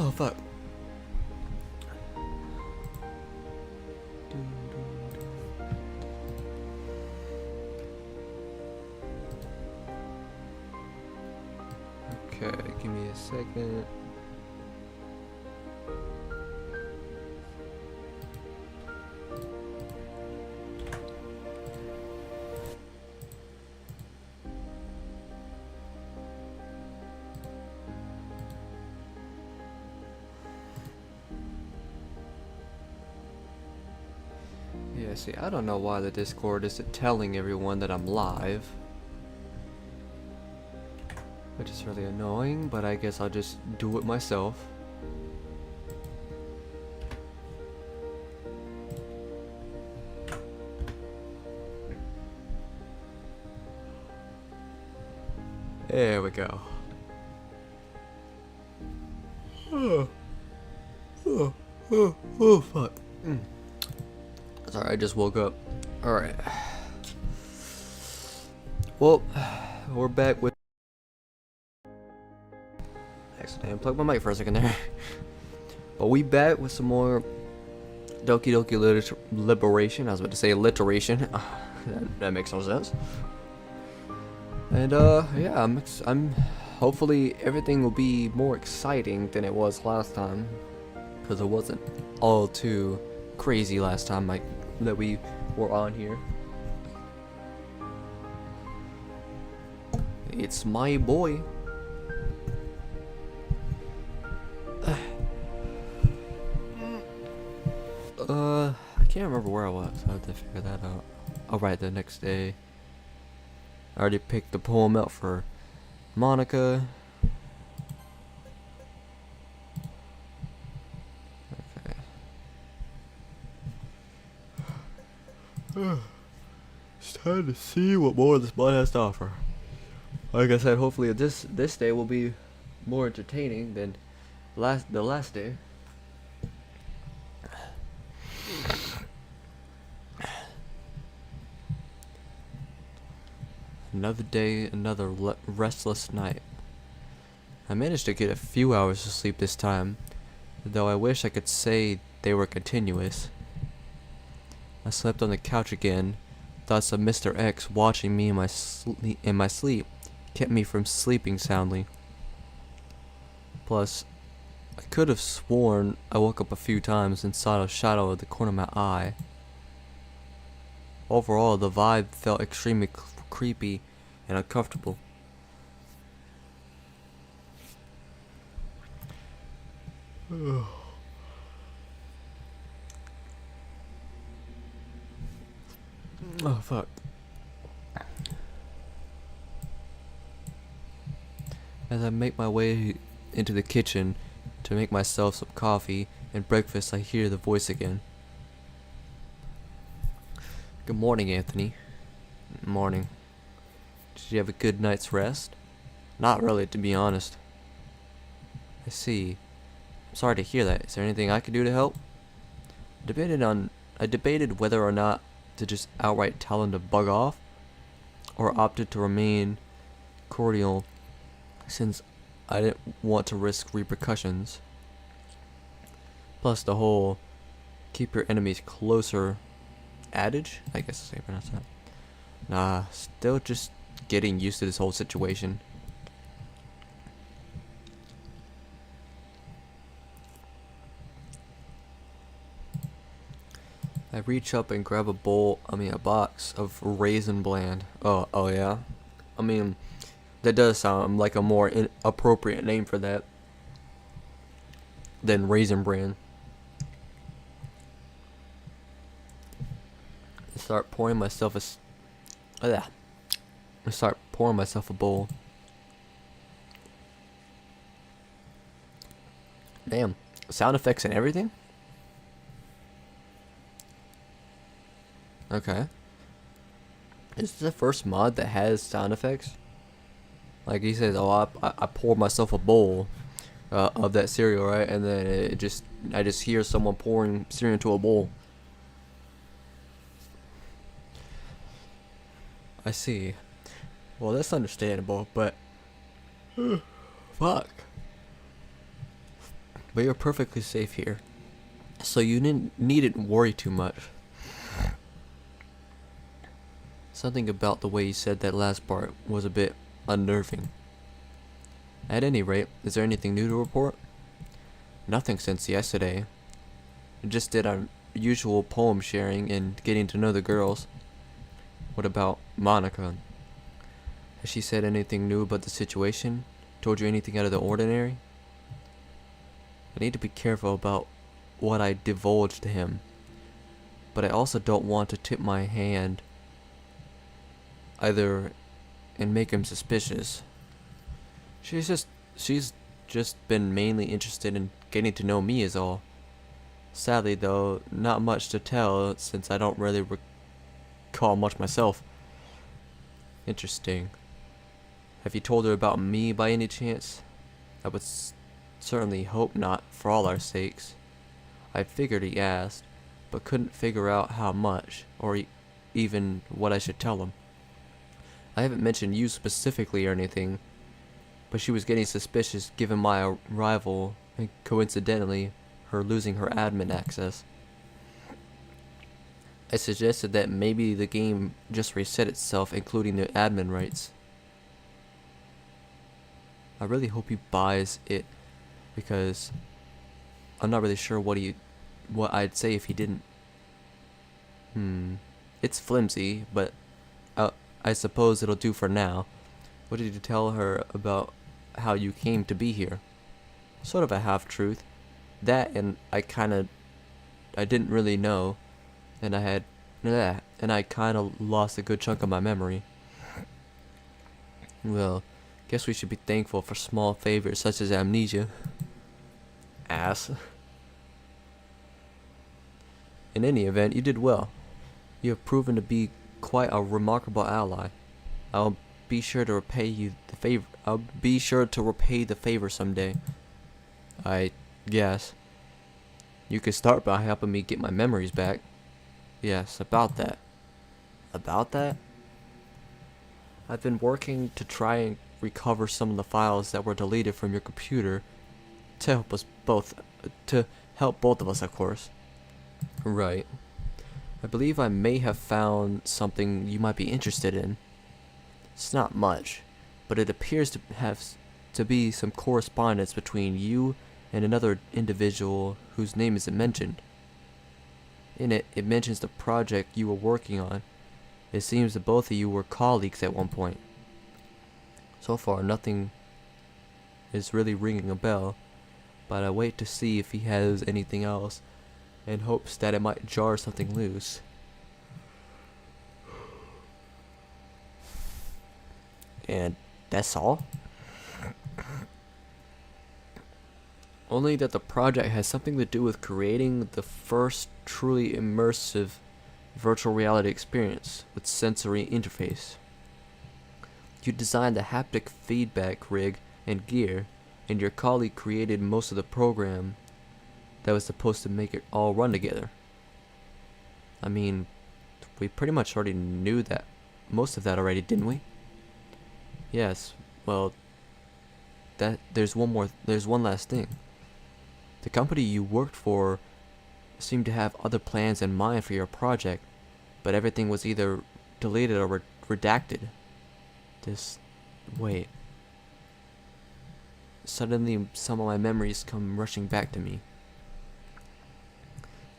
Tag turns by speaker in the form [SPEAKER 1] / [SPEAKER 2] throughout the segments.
[SPEAKER 1] Oh fuck. Okay, give me a second. Yeah, see, I don't know why the Discord isn't telling everyone that I'm live. Which is really annoying, but I guess I'll just do it myself. There we go. Oh, fuck. Sorry, I just woke up. Alright. Well, we're back with... Actually, I unplugged my mic for a second there. But we back with some more Doki Doki Liberation. I was about to say alliteration. That makes no sense. And yeah, I'm hopefully everything will be more exciting than it was last time, because it wasn't all too crazy last time that we were on here. It's my boy. I can't remember where I was. I have to figure that out. I'll write the next day. I already picked the poem out for Monika. Okay. It's time to see what more this mod has to offer. Like I said, hopefully this day will be more entertaining than the last day. Another day, another restless night. I managed to get a few hours of sleep this time, though I wish I could say they were continuous. I slept on the couch again. Thoughts of Mr. X watching me in my sleep kept me from sleeping soundly. Plus, I could have sworn I woke up a few times and saw a shadow at the corner of my eye. Overall, the vibe felt extremely creepy and uncomfortable. Oh fuck. As I make my way into the kitchen to make myself some coffee and breakfast, I hear the voice again. Good morning, Anthony. Morning. Did you have a good night's rest? Not really, to be honest. I see. I'm sorry to hear that. Is there anything I could do to help? I debated whether or not to just outright tell him to bug off, or opted to remain cordial since I didn't want to risk repercussions. Plus the whole keep your enemies closer adage, I guess that's how you pronounce that. Nah, still just getting used to this whole situation. I reach up and grab a box of Raisin Bland. Oh yeah? I mean, that does sound like a more appropriate name for that than Raisin Bran. I start pouring myself a bowl. Damn, sound effects and everything? Okay. Is this the first mod that has sound effects? Like he says, oh, I poured myself a bowl of that cereal, right? And then I just hear someone pouring cereal into a bowl. I see. Well, that's understandable, but fuck. But you're perfectly safe here, so you needn't worry too much. Something about the way you said that last part was a bit unnerving. At any rate, is there anything new to report? Nothing since yesterday. We just did our usual poem sharing and getting to know the girls. What about Monika? Has she said anything new about the situation? Told you anything out of the ordinary? I need to be careful about what I divulge to him, but I also don't want to tip my hand either and make him suspicious. She's just been mainly interested in getting to know me is all. Sadly though, not much to tell since I don't really recall much myself. Interesting. Have you told her about me by any chance? I would certainly hope not, for all our sakes. I figured he asked, but couldn't figure out how much, or even what I should tell him. I haven't mentioned you specifically or anything, but she was getting suspicious given my arrival and coincidentally her losing her admin access. I suggested that maybe the game just reset itself, including the admin rights. I really hope he buys it, because I'm not really sure what I'd say if he didn't. It's flimsy, but I suppose it'll do for now. What did you tell her about how you came to be here? Sort of a half-truth. That and I didn't really know, and I kinda lost a good chunk of my memory. Well, guess we should be thankful for small favors such as amnesia. Ass. In any event, you did well. You have proven to be quite a remarkable ally. I'll be sure to repay you the favor. I'll be sure to repay the favor someday. I guess. You could start by helping me get my memories back. Yes, about that. About that? I've been working to try and recover some of the files that were deleted from your computer to help both of us, of course. Right. I believe I may have found something you might be interested in. It's not much, but it appears to have to be some correspondence between you and another individual whose name isn't mentioned. In it, it mentions the project you were working on. It seems that both of you were colleagues at one point. So far, nothing is really ringing a bell, but I wait to see if he has anything else, in hopes that it might jar something loose. And that's all? Only that the project has something to do with creating the first truly immersive virtual reality experience with sensory interface. You designed the haptic feedback rig and gear, and your colleague created most of the program that was supposed to make it all run together. I mean, we pretty much already knew that, most of that already, didn't we? Yes, well, there's one last thing. The company you worked for seemed to have other plans in mind for your project, but everything was either deleted or redacted. Wait. Suddenly, some of my memories come rushing back to me.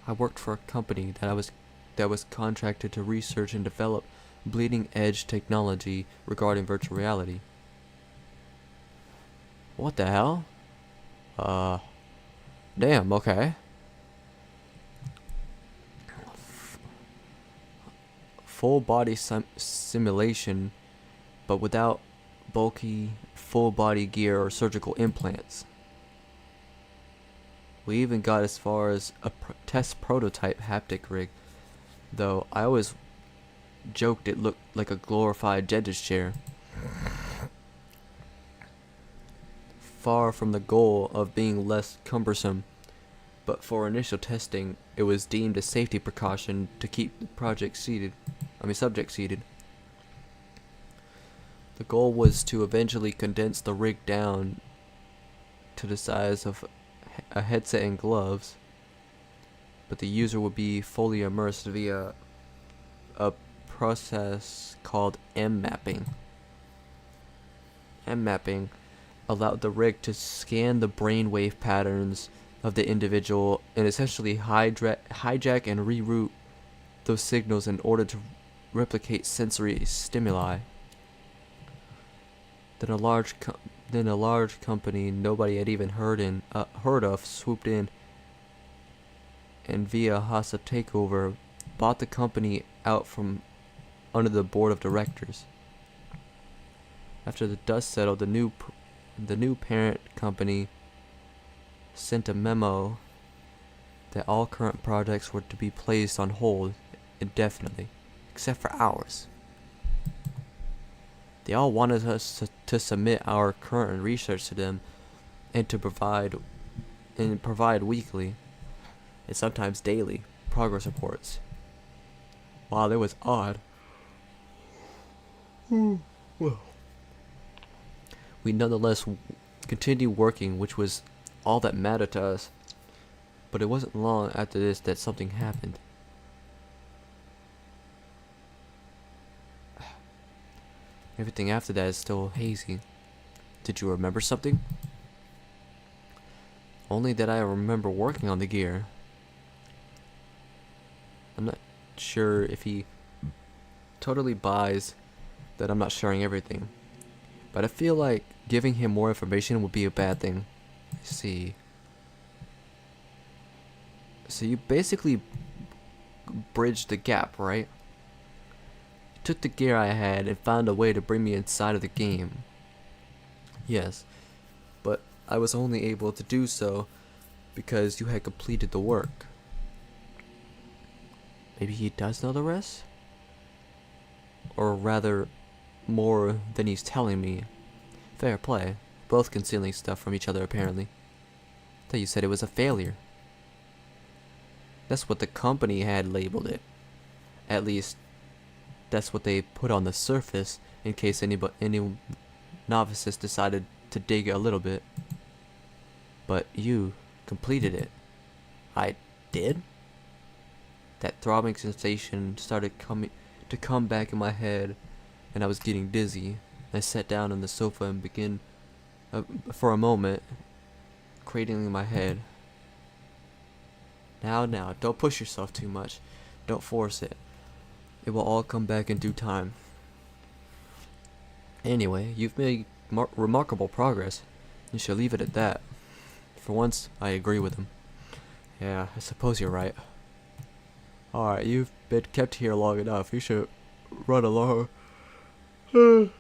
[SPEAKER 1] I worked for a company that was contracted to research and develop bleeding-edge technology regarding virtual reality. What the hell? Damn, okay. Full body simulation, but without bulky full body gear or surgical implants. We even got as far as a test prototype haptic rig, though I always joked it looked like a glorified dentist chair. Far from the goal of being less cumbersome, but for initial testing, it was deemed a safety precaution to keep the subject seated. The goal was to eventually condense the rig down to the size of a headset and gloves, but the user would be fully immersed via a process called M-mapping. M-mapping allowed the rig to scan the brainwave patterns of the individual and essentially hijack and reroute those signals in order to replicate sensory stimuli. Then a large company nobody had even heard of swooped in and via a hostile takeover bought the company out from under the board of directors. After the dust settled, the new parent company sent a memo that all current projects were to be placed on hold indefinitely, except for ours. They all wanted us to submit our current research to them and to provide weekly and sometimes daily progress reports. Wow, that was odd. Well, we nonetheless continued working, which was all that mattered to us. But it wasn't long after this that something happened. Everything after that is still hazy. Did you remember something? Only that I remember working on the gear. I'm not sure if he totally buys that I'm not sharing everything, but I feel like giving him more information would be a bad thing. Let's see. So you basically bridged the gap, right? You took the gear I had and found a way to bring me inside of the game. Yes, but I was only able to do so because you had completed the work. Maybe he does know the rest? Or rather, more than he's telling me. Fair play. Both concealing stuff from each other, apparently. I thought you said it was a failure. That's what the company had labeled it. At least, that's what they put on the surface in case any novices decided to dig a little bit. But you completed it. I did? That throbbing sensation started to come back in my head, and I was getting dizzy. I sat down on the sofa and began, for a moment, cradling my head. Now, don't push yourself too much. Don't force it. It will all come back in due time. Anyway, you've made remarkable progress. You should leave it at that. For once, I agree with him. Yeah, I suppose you're right. Alright, you've been kept here long enough. You should run along. You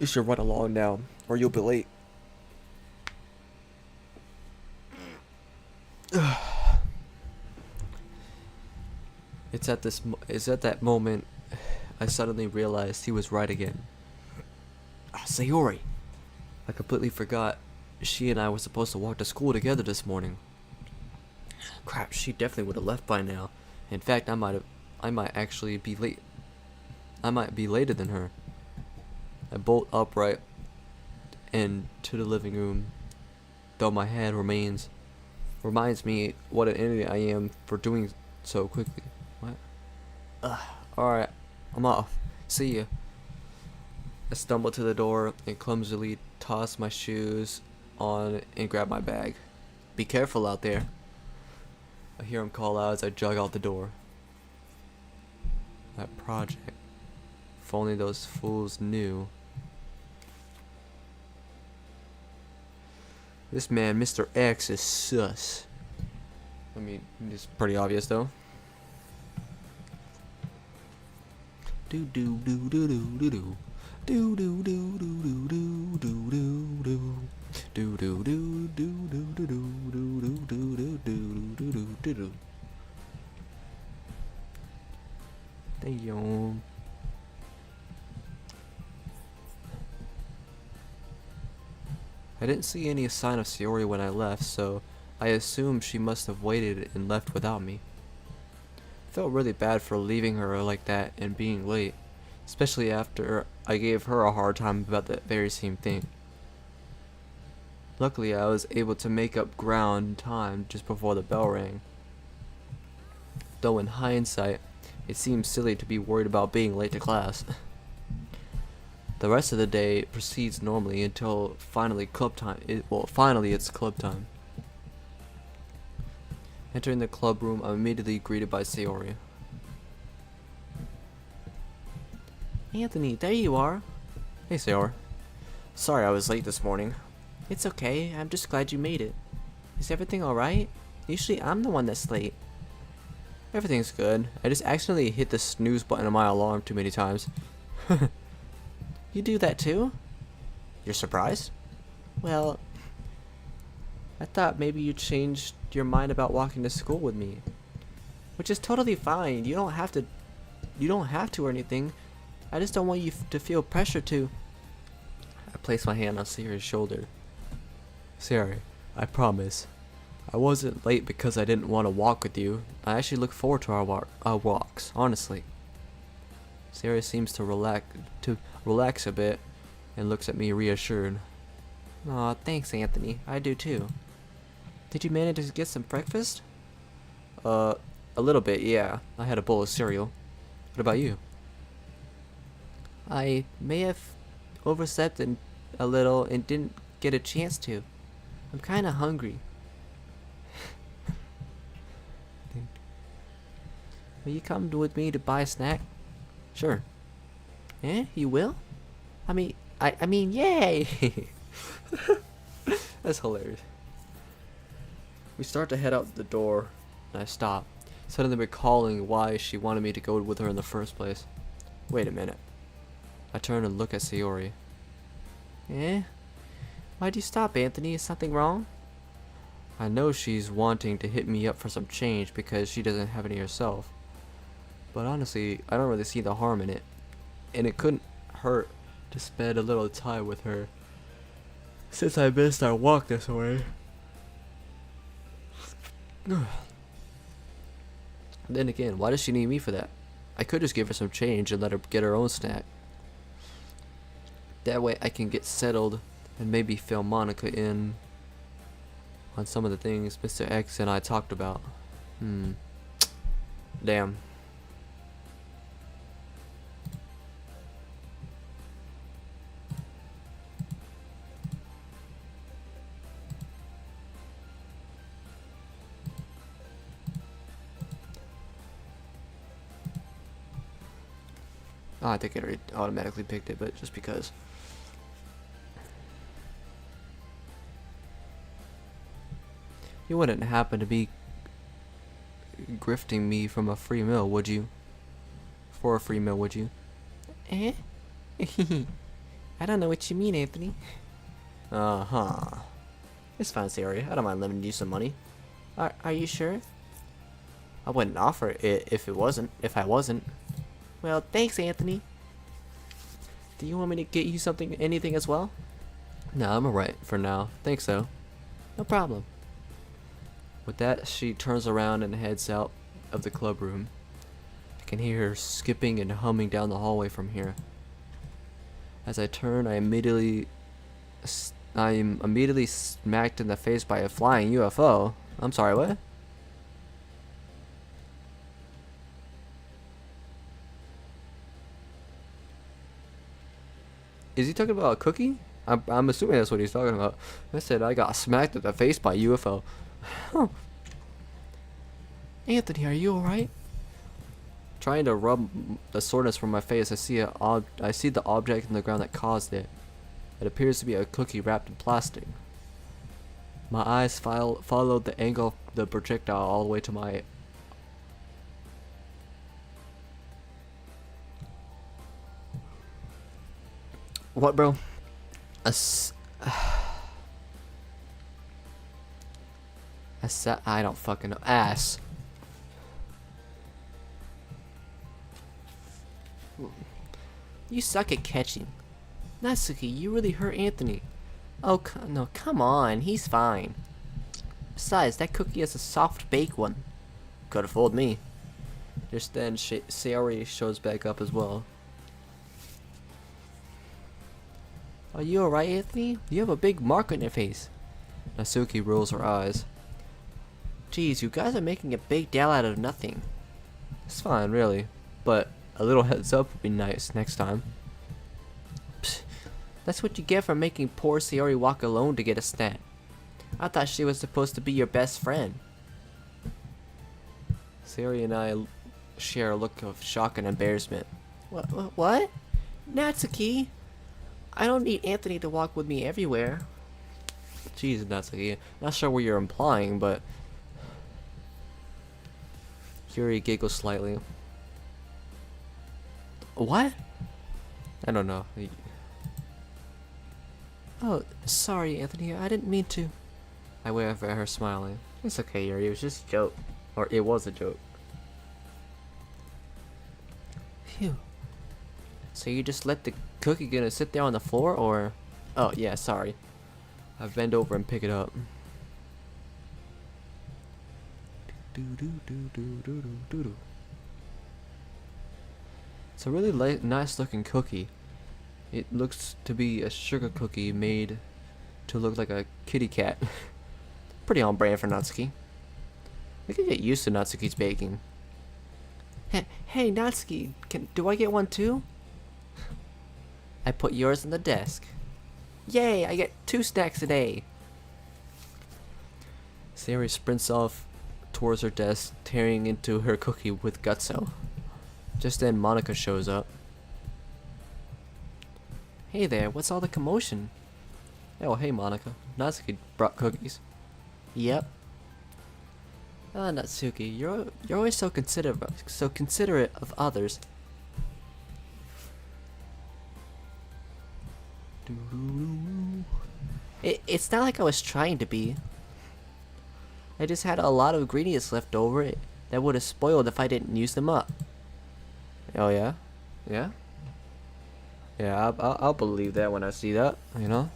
[SPEAKER 1] should run along now, or you'll be late. It's at that moment I suddenly realized he was right again. Sayori! I completely forgot she and I were supposed to walk to school together this morning. Crap, she definitely would have left by now. In fact, I might actually be late. I might be later than her. I bolt upright and to the living room, though my head reminds me what an idiot I am for doing so quickly. What? Alright, I'm off. See ya. I stumble to the door and clumsily toss my shoes on and grab my bag. Be careful out there. I hear him call out as I jog out the door. That project. If only those fools knew. This man, Mr. X, is sus. I mean, it's pretty obvious though. Do do do do do do do. Do do do do do do do do. Do do do do do do do do do do do do do do. Damn. I didn't see any sign of Sayori when I left, so I assumed she must have waited and left without me. I felt really bad for leaving her like that and being late, especially after I gave her a hard time about that very same thing. Luckily, I was able to make up ground in time just before the bell rang. Though in hindsight, it seems silly to be worried about being late to class. The rest of the day proceeds normally until finally club time. Finally it's club time. Entering the club room, I'm immediately greeted by Sayori. Anthony, there you are. Hey, Sayori. Sorry I was late this morning. It's okay, I'm just glad you made it. Is everything alright? Usually I'm the one that's late. Everything's good. I just accidentally hit the snooze button on my alarm too many times. You do that too? You're surprised? Well, I thought maybe you changed your mind about walking to school with me. Which is totally fine. You don't have to or anything. I just don't want you to feel pressure to. I placed my hand on Sayori's shoulder. Sayori, I promise. I wasn't late because I didn't want to walk with you. I actually look forward to our walks, honestly. Sayori seems to relax a bit and looks at me reassured. Aw, thanks, Anthony. I do too. Did you manage to get some breakfast? A little bit, yeah. I had a bowl of cereal. What about you? I may have overslept a little and didn't get a chance to. I'm kinda hungry. Will you come with me to buy a snack? Sure. Eh? You will? I mean, yay! That's hilarious. We start to head out the door, and I stop, suddenly recalling why she wanted me to go with her in the first place. Wait a minute. I turn and look at Sayori. Eh? Why'd you stop, Anthony? Is something wrong? I know she's wanting to hit me up for some change because she doesn't have any herself. But honestly, I don't really see the harm in it. And it couldn't hurt to spend a little time with her, since I missed our walk this way. Then again, why does she need me for that? I could just give her some change and let her get her own snack. That way I can get settled and maybe fill Monika in on some of the things Mr. X and I talked about. Damn. Oh, I think it already automatically picked it, but just because. You wouldn't happen to be grifting me from a free meal, would you? For a free meal, would you? Eh? I don't know what you mean, Anthony. Uh-huh. It's fine, Sayori. I don't mind lending you some money. Are you sure? I wouldn't offer it if I wasn't. Well, thanks, Anthony. Do you want me to get you anything as well? No, I'm alright for now. Thanks, though. No problem. With that, she turns around and heads out of the club room. I can hear her skipping and humming down the hallway from here. As I turn, I'm immediately smacked in the face by a flying UFO. I'm sorry, what? Is he talking about a cookie? I'm assuming that's what he's talking about. I said I got smacked in the face by a UFO. Anthony, are you alright? Trying to rub the soreness from my face, I see the object in the ground that caused it. It appears to be a cookie wrapped in plastic. My eyes followed the angle of the projectile all the way to my... What, bro? I don't fucking know. Ass. You suck at catching. Natsuki, you really hurt Anthony. Oh, no, come on. He's fine. Besides, that cookie is a soft-baked one. Could have fooled me. Just then, Sayori shows back up as well. Are you alright, Anthony? You have a big mark on your face. Natsuki rolls her eyes. Geez, you guys are making a big deal out of nothing. It's fine, really, but a little heads up would be nice next time. Psst, that's what you get for making poor Sayori walk alone to get a stat. I thought she was supposed to be your best friend. Sayori and I share a look of shock and embarrassment. What? Natsuki? I don't need Anthony to walk with me everywhere. Jeez, Natsuki. Not sure what you're implying, but... Yuri giggles slightly. What? I don't know. Oh, sorry, Anthony. I didn't mean to. I wave at her, smiling. It's okay, Yuri. It was just a joke. Or it was a joke. Phew. So you just let the cookie gonna sit there on the floor, or... Oh, yeah, sorry. I bend over and pick it up. It's a really nice looking cookie. It looks to be a sugar cookie made to look like a kitty cat. Pretty on brand for Natsuki. We could get used to Natsuki's baking. Hey Natsuki, do I get one too? I put yours on the desk. Yay, I get 2 snacks a day. Sayori sprints off towards her desk, tearing into her cookie with gutso. Just then, Monika shows up. Hey there, what's all the commotion? Oh, hey Monika. Natsuki brought cookies. Yep. Ah, Natsuki, you're always so considerate of others. It's not like I was trying to be. I just had a lot of ingredients left over that would have spoiled if I didn't use them up. Oh yeah? Yeah? Yeah, I'll believe that when I see that, you know?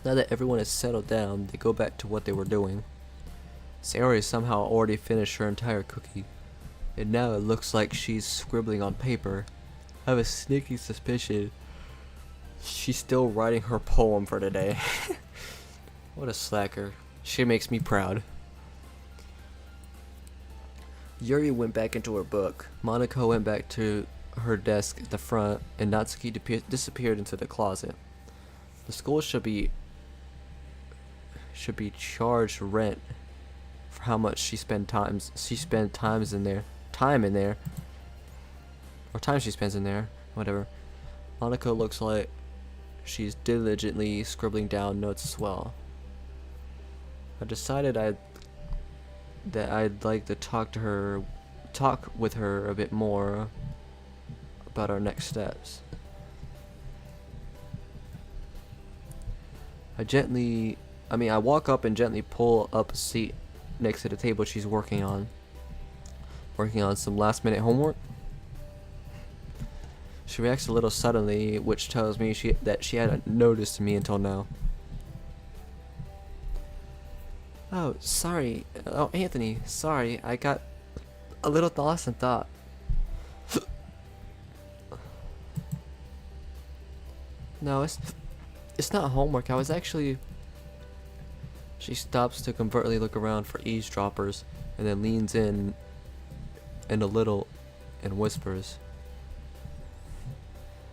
[SPEAKER 1] Now that everyone is settled down, they go back to what they were doing. Sayori somehow already finished her entire cookie, and now it looks like she's scribbling on paper. I have a sneaky suspicion she's still writing her poem for today. What a slacker. She makes me proud. Yuri went back into her book. Monika went back to her desk at the front, and Natsuki disappeared into the closet. The school should be charged rent for how much she spent time in there, or time she spends in there, whatever. Monika looks like she's diligently scribbling down notes as well. I decided that I'd like to talk with her a bit more about our next steps. I walk up and gently pull up a seat next to the table she's working on some last minute homework. She reacts a little suddenly, which tells me that she hadn't noticed me until now. Oh, sorry. Oh, Anthony, sorry. I got a little lost in thought. No, it's not homework. I was actually... She stops to covertly look around for eavesdroppers, and then leans in a little and whispers.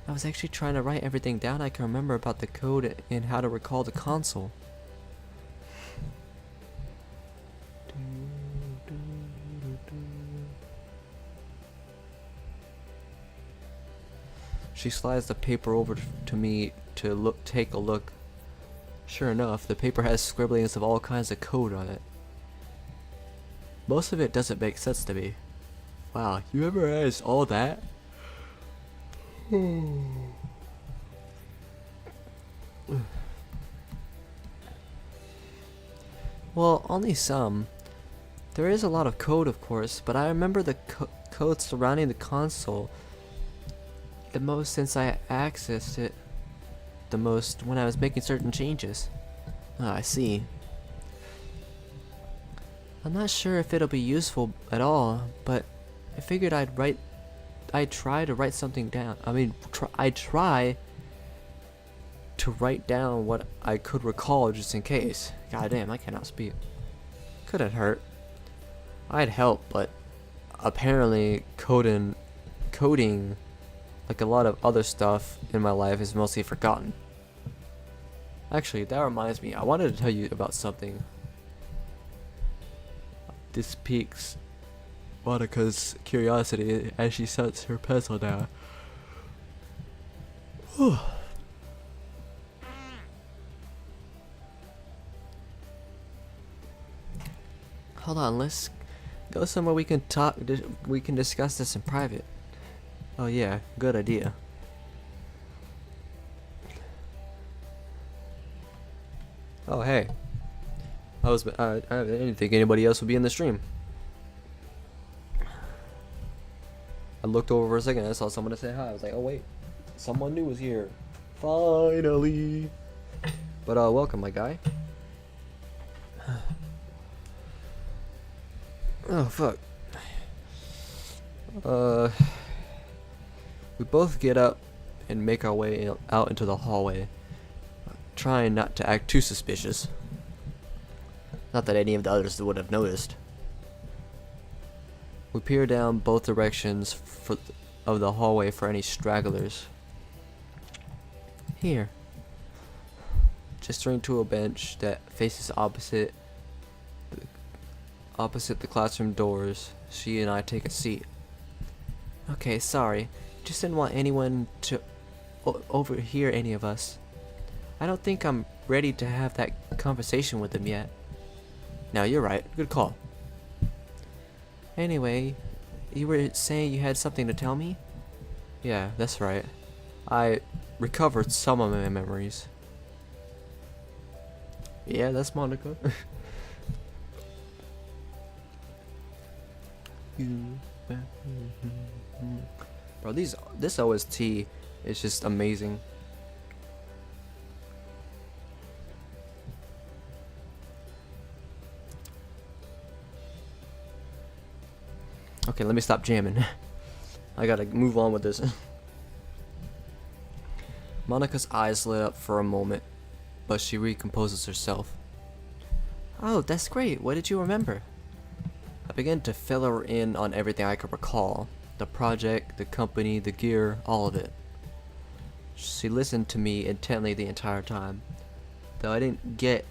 [SPEAKER 1] I was actually trying to write everything down I can remember about the code and how to recall the console. She slides the paper over to me to take a look. Sure enough, the paper has scribblings of all kinds of code on it. Most of it doesn't make sense to me. Wow, you memorized all that? Well, only some. There is a lot of code, of course, but I remember the code surrounding the console the most since I accessed it the most when I was making certain changes. Ah, I see. I'm not sure if it'll be useful at all, but I figured I'd I try to write something down. I mean, I try to write down what I could recall just in case. God damn, I cannot speak. Couldn't hurt. I'd help, but apparently coding, like a lot of other stuff in my life, is mostly forgotten. Actually, that reminds me, I wanted to tell you about something. This piques Monika's curiosity as she sets her pencil down. Whew. Hold on, let's go somewhere we can talk. We can discuss this in private. Oh yeah, good idea. Oh hey, I didn't think anybody else would be in the stream. I looked over for a second. I saw someone to say hi. I was like, oh wait, someone new was here. Finally. But welcome, my guy. Oh fuck. We both get up and make our way out into the hallway, trying not to act too suspicious. Not that any of the others would have noticed. We peer down both directions of the hallway for any stragglers. Here, gesturing to a bench that faces opposite the classroom doors, she and I take a seat. Okay, sorry. Just didn't want anyone to overhear any of us. I don't think I'm ready to have that conversation with them yet. No, you're right. Good call. Anyway, you were saying you had something to tell me? Yeah, that's right. I recovered some of my memories. Yeah, that's Monika. Bro, this OST is just amazing. Okay, let me stop jamming. I gotta move on with this. Monika's eyes lit up for a moment, but she recomposes herself. Oh, that's great. What did you remember? I began to fill her in on everything I could recall. The project, the company, the gear, all of it. She listened to me intently the entire time, though I didn't get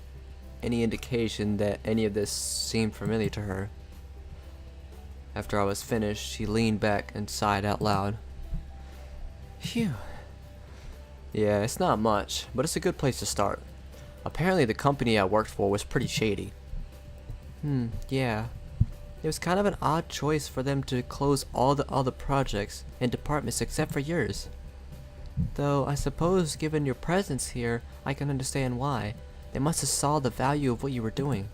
[SPEAKER 1] any indication that any of this seemed familiar to her. After I was finished, she leaned back and sighed out loud. Phew. Yeah, it's not much, but it's a good place to start. Apparently the company I worked for was pretty shady. Yeah. It was kind of an odd choice for them to close all the other projects and departments except for yours. Though I suppose given your presence here, I can understand why. They must have saw the value of what you were doing.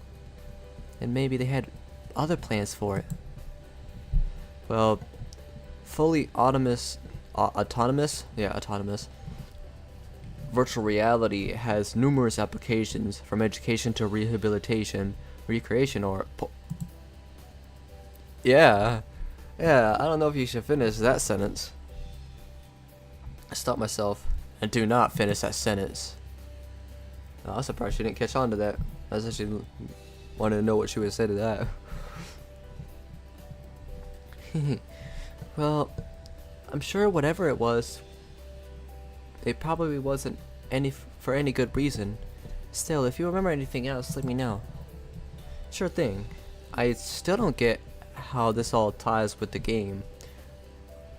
[SPEAKER 1] And maybe they had other plans for it. Well, fully autonomous, autonomous. Virtual reality has numerous applications, from education to rehabilitation, recreation, or yeah, I don't know if you should finish that sentence. I stopped myself and do not finish that sentence. Oh, I was surprised she didn't catch on to that. I was actually wanted to know what she would say to that. Well, I'm sure whatever it was, it probably wasn't for any good reason. Still, if you remember anything else, let me know. Sure thing. I still don't get how this all ties with the game,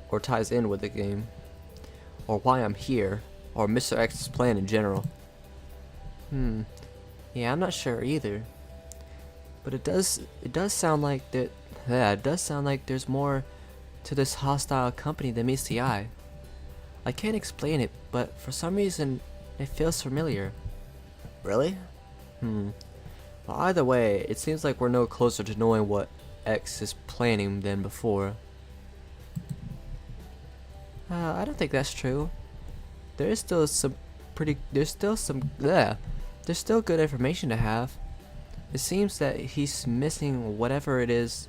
[SPEAKER 1] or ties in with the game, or why I'm here, or Mr. X's plan in general. Yeah, I'm not sure either. But it does sound like that. Yeah, it does sound like there's more to this hostile company than meets the eye. I can't explain it, but for some reason it feels familiar. Really? Well, either way, it seems like we're no closer to knowing what X is planning than before. I don't think that's true. There's still good information to have. It seems that he's missing whatever it is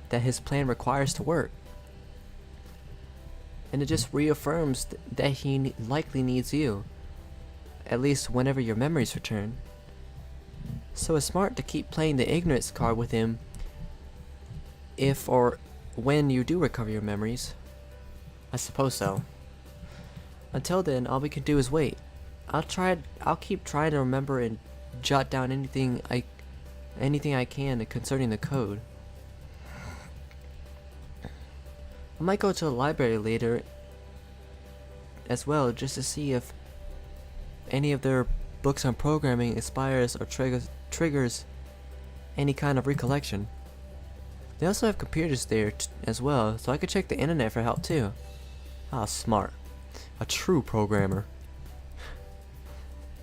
[SPEAKER 1] that his plan requires to work. and it just reaffirms that he likely needs you, at least whenever your memories return. So it's smart to keep playing the ignorance card with him if or when you do recover your memories. I suppose so. Until then, all we can do is wait. I'll keep trying to remember and jot down anything I can concerning the code. I might go to the library later as well, just to see if any of their books on programming inspires or triggers any kind of recollection. They also have computers there as well, so I could check the internet for help too. Ah, smart. A true programmer.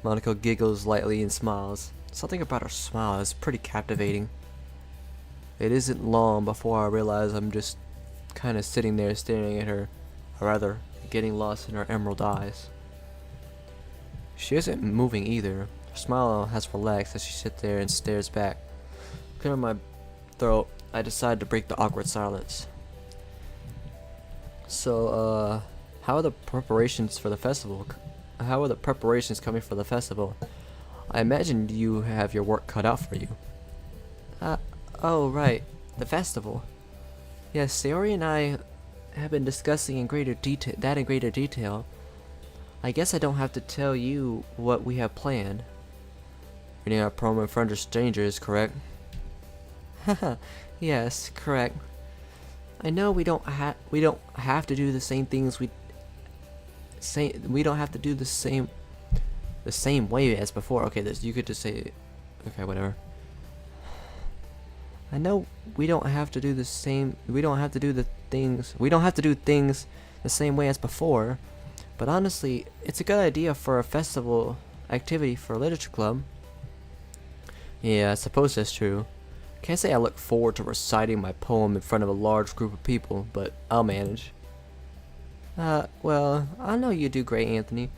[SPEAKER 1] Monika giggles lightly and smiles. Something about her smile is pretty captivating. It isn't long before I realize I'm just kind of sitting there staring at her, or rather, getting lost in her emerald eyes. She isn't moving either. Her smile has relaxed as she sits there and stares back. Clearing my throat, I decide to break the awkward silence. So, how are the preparations for the festival? How are the preparations coming for the festival? I imagine you have your work cut out for you. Oh right, the festival. Yes, Sayori and I have been discussing in greater detail. I guess I don't have to tell you what we have planned. Reading our promo in front of strangers, correct? Haha, yes, correct. I know we don't have to do the same things we don't have to do the same way as before. Okay, you could just say, okay, whatever. I know we don't have to do the same. We don't have to do things the same way as before. But honestly, it's a good idea for a festival activity for a literature club. Yeah, I suppose that's true. Can't say I look forward to reciting my poem in front of a large group of people, but I'll manage. Well, I know you do great, Anthony,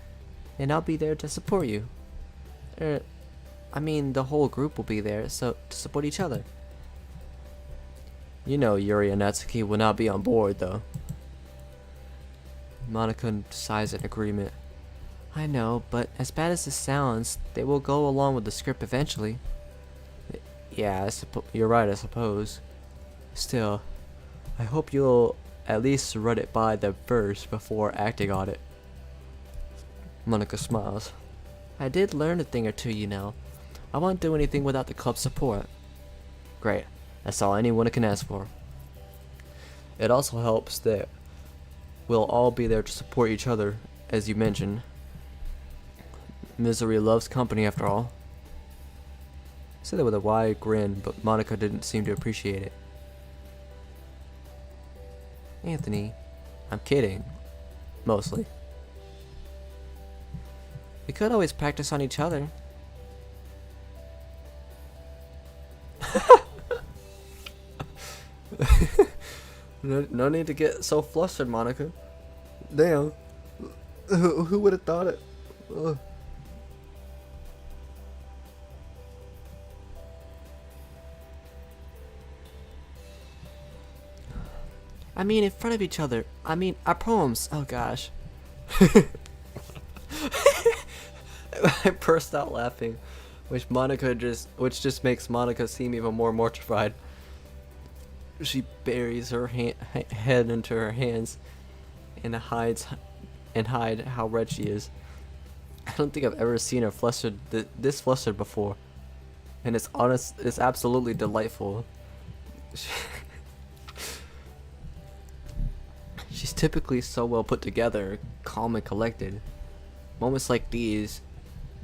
[SPEAKER 1] and I'll be there to support you. I mean, the whole group will be there, so to support each other. You know Yuri and Natsuki will not be on board, though. Monika sighs in agreement. I know, but as bad as this sounds, they will go along with the script eventually. Yeah, you're right, I suppose. Still, I hope you'll at least run it by them first before acting on it. Monika smiles. I did learn a thing or two, you know. I won't do anything without the club's support. Great. That's all anyone can ask for. It also helps that we'll all be there to support each other, as you mentioned. Misery loves company, after all. I said that with a wide grin, but Monika didn't seem to appreciate it. Anthony, I'm kidding. Mostly. We could always practice on each other. No need to get so flustered, Monika. Damn. Who would have thought it? Ugh. I mean, in front of each other. I mean, our poems. Oh gosh. I burst out laughing, which just makes Monika seem even more mortified. She buries her head into her hands and hide how red she is. I don't think I've ever seen her flustered this flustered before, and it's absolutely delightful. She's typically so well put together, calm and collected. Moments like these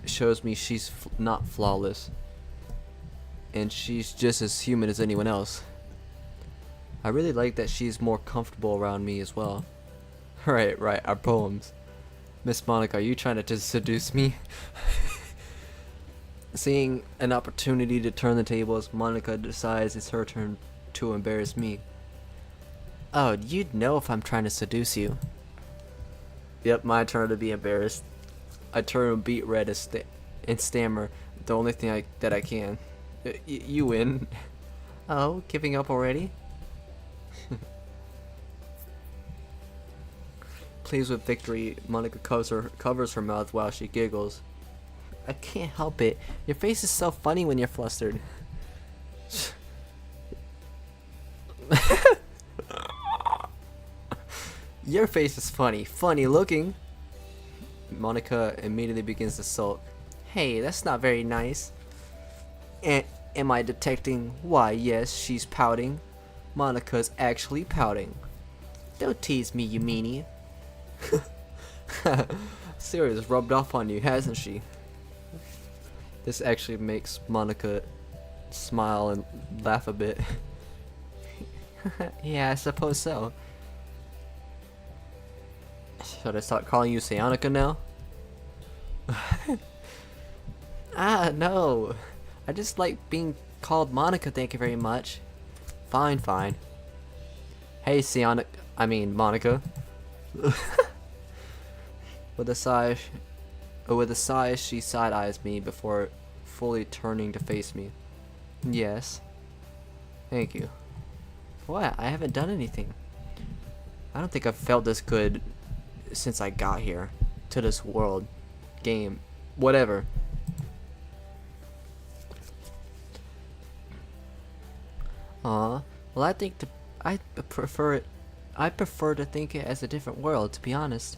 [SPEAKER 1] shows me she's not flawless, and she's just as human as anyone else. I really like that she's more comfortable around me as well. Right, our poems. Miss Monika, are you trying to seduce me? Seeing an opportunity to turn the tables, Monika decides it's her turn to embarrass me. Oh, you'd know if I'm trying to seduce you. Yep, my turn to be embarrassed. I turn beet red and stammer the only thing that I can. You win. Oh, giving up already? Pleased with victory, Monika covers her mouth while she giggles. I can't help it. Your face is so funny when you're flustered. Your face is funny. Funny looking. Monika immediately begins to sulk. Hey, that's not very nice. Am I detecting? Why, yes, she's pouting. Monika's actually pouting. Don't tease me, you meanie. Sirius rubbed off on you, hasn't she? This actually makes Monika smile and laugh a bit. Yeah, I suppose so. Should I start calling you Sionica now? No. I just like being called Monika, thank you very much. Fine, fine. Hey, Monika. With a sigh, she side-eyes me before fully turning to face me. Yes. Thank you. What? I haven't done anything. I don't think I've felt this good since I got here. To this world. Game. Whatever. Well, I prefer to think it as a different world, to be honest.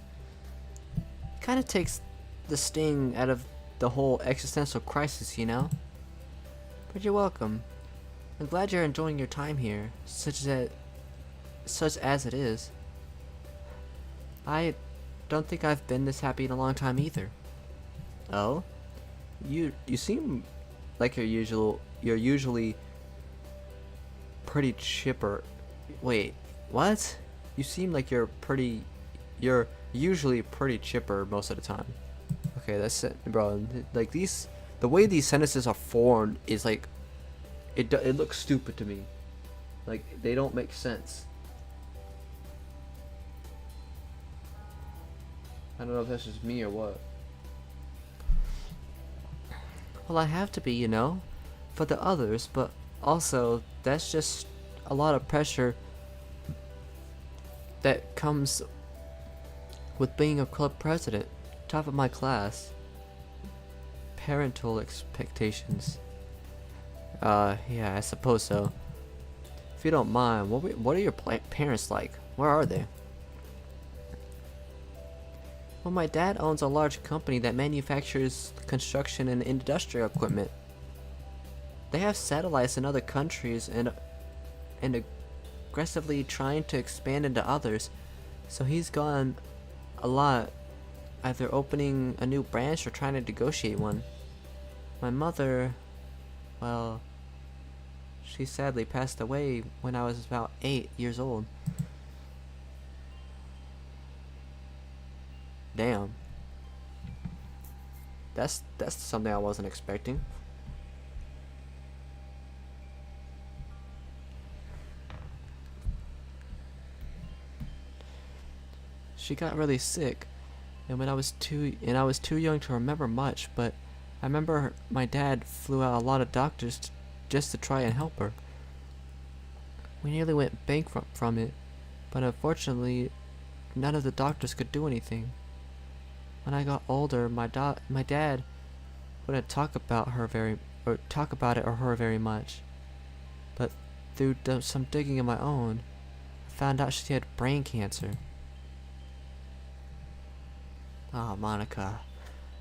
[SPEAKER 1] Kind of takes the sting out of the whole existential crisis, you know? But you're welcome. I'm glad you're enjoying your time here, such as it is. I don't think I've been this happy in a long time either. Oh? You seem like you're usually pretty chipper. Wait, what? You seem like you're usually pretty chipper most of the time. Okay, that's it, bro. Like the way these sentences are formed is like, it looks stupid to me. Like, they don't make sense. I don't know if that's just me or what. Well, I have to be, you know, for the others, but also that's just a lot of pressure that comes with being a club president, top of my class. Parental expectations. Yeah, I suppose so. If you don't mind, what are your parents like? Where are they? Well, my dad owns a large company that manufactures construction and industrial equipment. They have satellites in other countries and aggressively trying to expand into others, so he's gone a lot, either opening a new branch or trying to negotiate one. My mother, well, she sadly passed away when I was about 8 years old. Damn. That's something I wasn't expecting. She got really sick, and I was too young to remember much, but I remember my dad flew out a lot of doctors just to try and help her. We nearly went bankrupt from it, but unfortunately, none of the doctors could do anything. When I got older, my dad wouldn't talk about it or her very much. But through some digging of my own, I found out she had brain cancer. Ah, Monika, I'm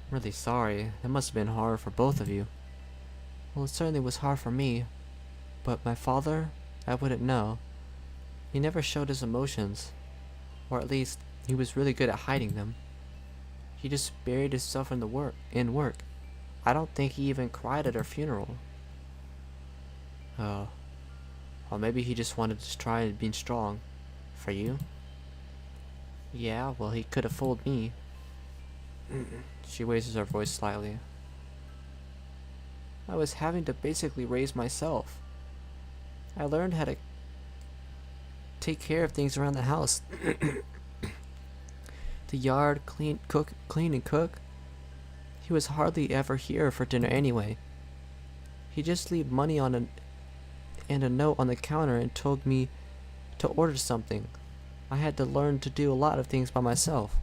[SPEAKER 1] really sorry. That must have been hard for both of you. Well, it certainly was hard for me, but my father, I wouldn't know. He never showed his emotions, or at least he was really good at hiding them. He just buried himself in work. I don't think he even cried at her funeral. Oh. Well, maybe he just wanted to try and be strong. For you? Yeah, well, he could have fooled me. She raises her voice slightly. I was having to basically raise myself. I learned how to take care of things around the house. The yard, clean and cook. He was hardly ever here for dinner anyway. He just leave money and a note on the counter and told me to order something. I had to learn to do a lot of things by myself.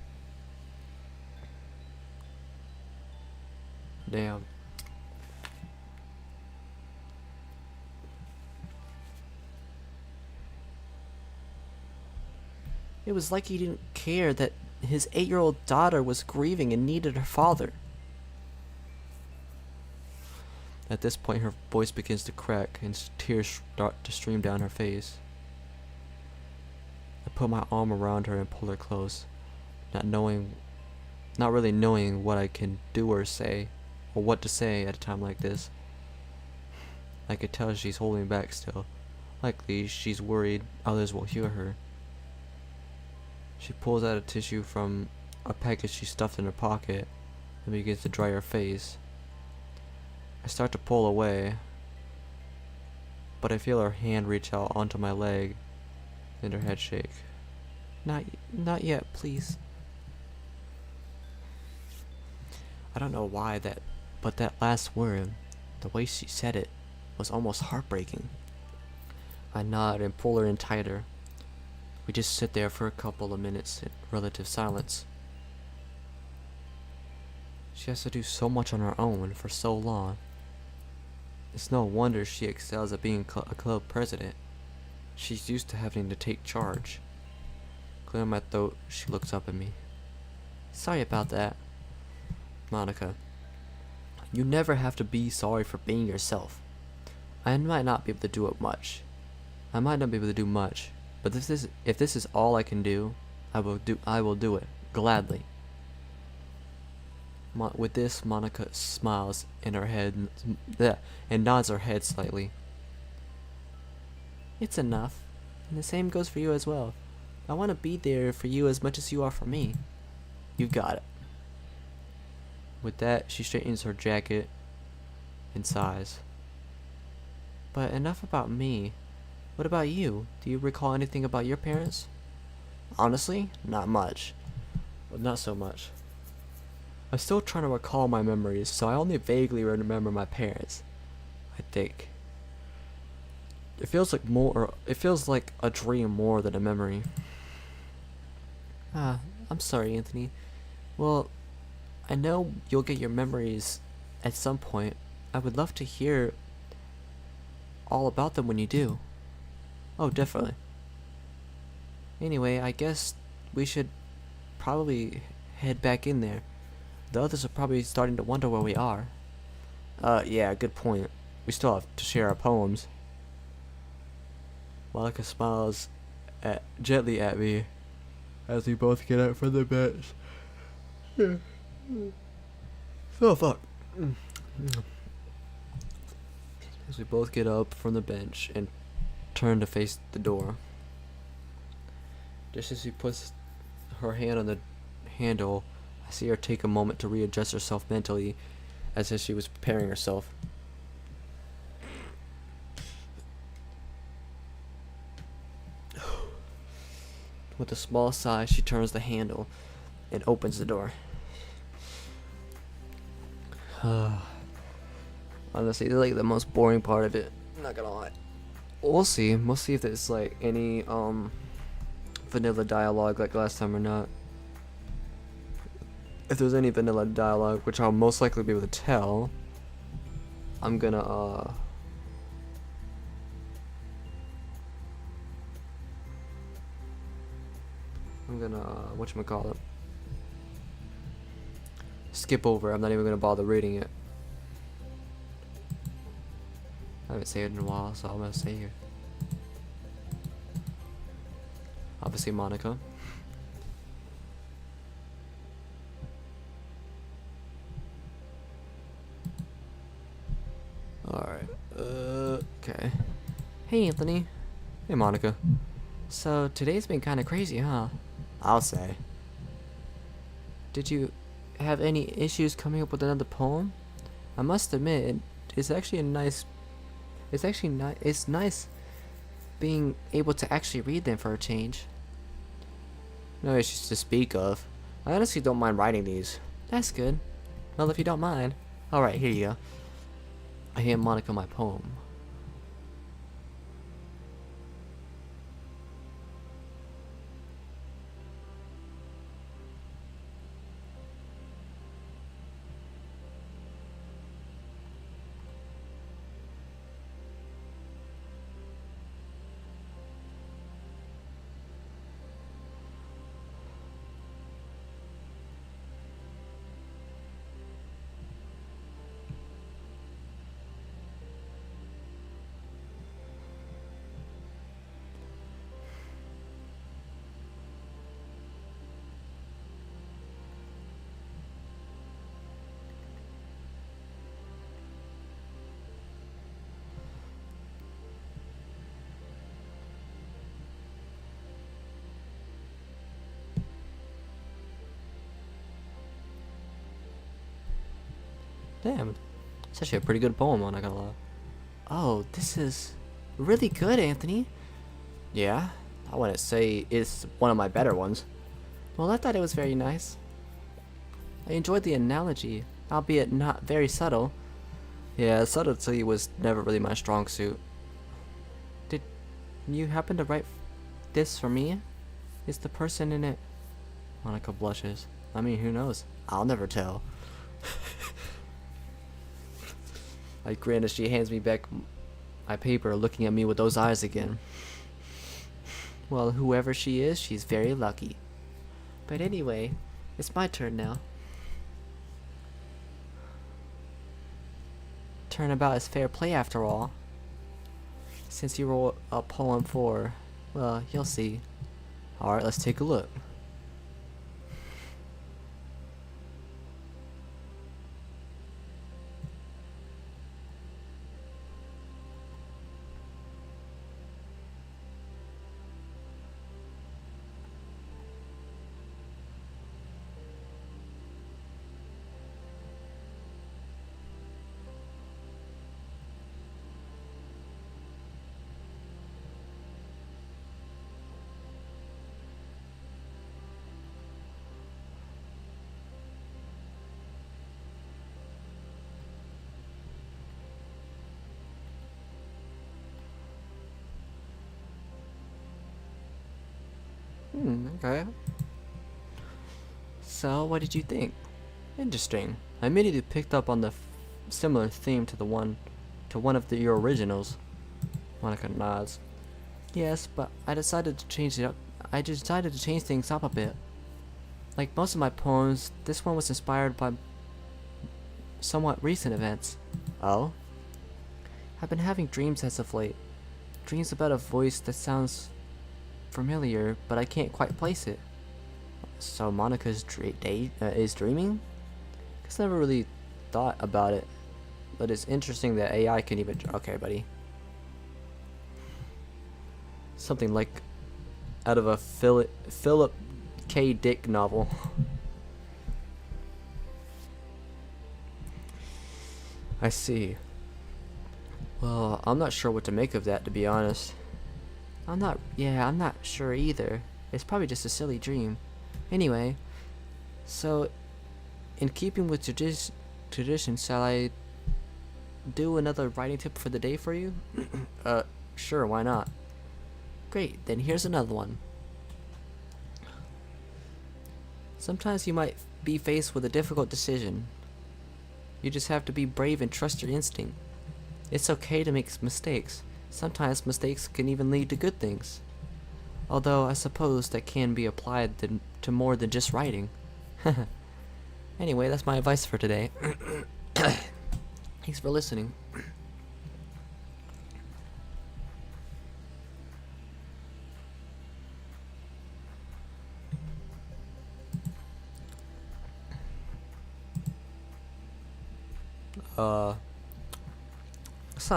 [SPEAKER 1] Damn. It was like he didn't care that his 8-year-old daughter was grieving and needed her father. At this point, her voice begins to crack and tears start to stream down her face. I put my arm around her and pull her close, not really knowing what I can do or say, or what to say at a time like this. I could tell she's holding back still. Likely, she's worried others will hear her. She pulls out a tissue from a package she stuffed in her pocket and begins to dry her face. I start to pull away, but I feel her hand reach out onto my leg and her head shake. Not yet, please. I don't know why but that last word, the way she said it, was almost heartbreaking. I nod and pull her in tighter. We just sit there for a couple of minutes in relative silence. She has to do so much on her own for so long. It's no wonder she excels at being a club president. She's used to having to take charge. Clearing my throat, she looks up at me. Sorry about that. Monika, you never have to be sorry for being yourself. I might not be able to do much, but if this is all I can do, I will do it gladly. With this, Monika smiles in her head and nods her head slightly. It's enough, and the same goes for you as well. I want to be there for you as much as you are for me. You got it. With that, she straightens her jacket and sighs. But enough about me. What about you? Do you recall anything about your parents? Honestly, not much. Well, not so much. I'm still trying to recall my memories, so I only vaguely remember my parents. I think. It feels like a dream more than a memory. I'm sorry, Anthony. Well, I know you'll get your memories at some point. I would love to hear all about them when you do. Oh, definitely. Anyway, I guess we should probably head back in there. The others are probably starting to wonder where we are. Yeah, good point. We still have to share our poems. Monika smiles gently at me as we both get up from the bench. Oh, fuck. As we both get up from the bench and turn to face the door. Just as she puts her hand on the handle, I see her take a moment to readjust herself mentally, as if she was preparing herself. With a small sigh, she turns the handle and opens the door. Honestly, this is like the most boring part of it. I'm not gonna lie. We'll see. We'll see if there's like any vanilla dialogue like last time or not. If there's any vanilla dialogue, which I'll most likely be able to tell, I'm gonna whatchamacallit, skip over. I'm not even gonna bother reading it. I haven't saved it in a while, so I'm gonna save. Obviously, Monika. Alright, okay. Hey, Anthony. Hey, Monika. So, today's been kinda crazy, huh? I'll say. Did you have any issues coming up with another poem? I must admit, it's actually it's nice being able to actually read them for a change. No issues to speak of. I honestly don't mind writing these. That's good. Well, if you don't mind. Alright, here you go. I hand Monika my poem. Damn, it's actually a pretty good poem, I'm not gonna lie. Oh, this is really good, Anthony. Yeah, I wouldn't say it's one of my better ones. Well, I thought it was very nice. I enjoyed the analogy, albeit not very subtle. Yeah, subtlety was never really my strong suit. Did you happen to write this for me? Is the person in it? Monika blushes. I mean, who knows? I'll never tell. I grin as she hands me back my paper, looking at me with those eyes again. Well, whoever she is, she's very lucky. But anyway, it's my turn now. Turnabout is fair play after all. Since you wrote a poem for, well, you'll see. Alright, let's take a look. Okay. So, what did you think? Interesting. I immediately picked up on the similar theme to one of your originals. Monika nods. Yes, but I decided to change it up. I decided to change things up a bit. Like most of my poems, this one was inspired by somewhat recent events. Oh? I've been having dreams as of late. Dreams about a voice that sounds familiar, but I can't quite place it. So Monika's is dreaming? Cause never really thought about it, but it's interesting that AI can even. Okay, buddy. Something like out of a Philip K. Dick novel. I see. Well, I'm not sure what to make of that, to be honest. I'm not sure either. It's probably just a silly dream. Anyway, so, in keeping with tradition, shall I do another writing tip for the day for you? Sure, why not? Great, then here's another one. Sometimes you might be faced with a difficult decision. You just have to be brave and trust your instinct. It's okay to make mistakes. Sometimes mistakes can even lead to good things. Although I suppose that can be applied to more than just writing. Anyway, that's my advice for today. Thanks for listening.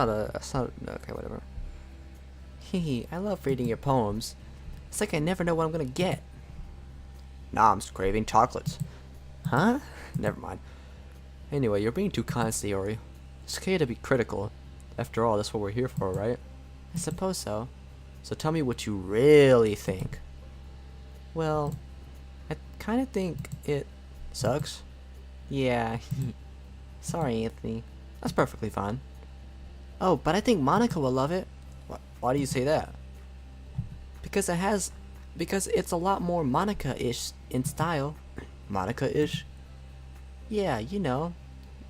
[SPEAKER 1] Okay, whatever. Hee, I love reading your poems. It's like I never know what I'm gonna get. Nah, I'm craving chocolates. Huh? Never mind. Anyway, you're being too kind, Sayori. It's okay to be critical. After all, that's what we're here for, right? I suppose so. So tell me what you really think. Well, I kinda think it sucks. Yeah. Sorry, Anthony. That's perfectly fine. Oh, but I think Monika will love it. Why do you say that? Because it's a lot more Monika-ish in style. Monika-ish? Yeah, you know.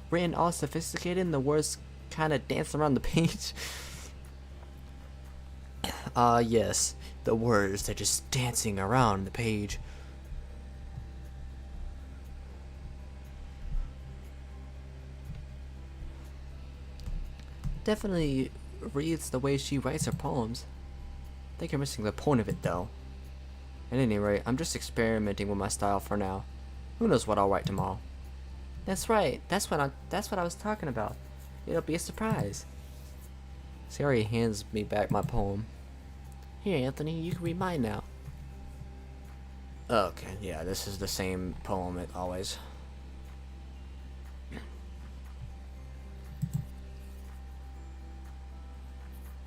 [SPEAKER 1] Written all sophisticated and the words kinda dance around the page. Yes. The words, they're just dancing around the page. Definitely reads the way she writes her poems. I think you're missing the point of it, though. At any rate, I'm just experimenting with my style for now. Who knows what I'll write tomorrow? That's right. That's what I was talking about. It'll be a surprise. Sayori hands me back my poem. Here, Anthony, you can read mine now. Okay, yeah, this is the same poem as always.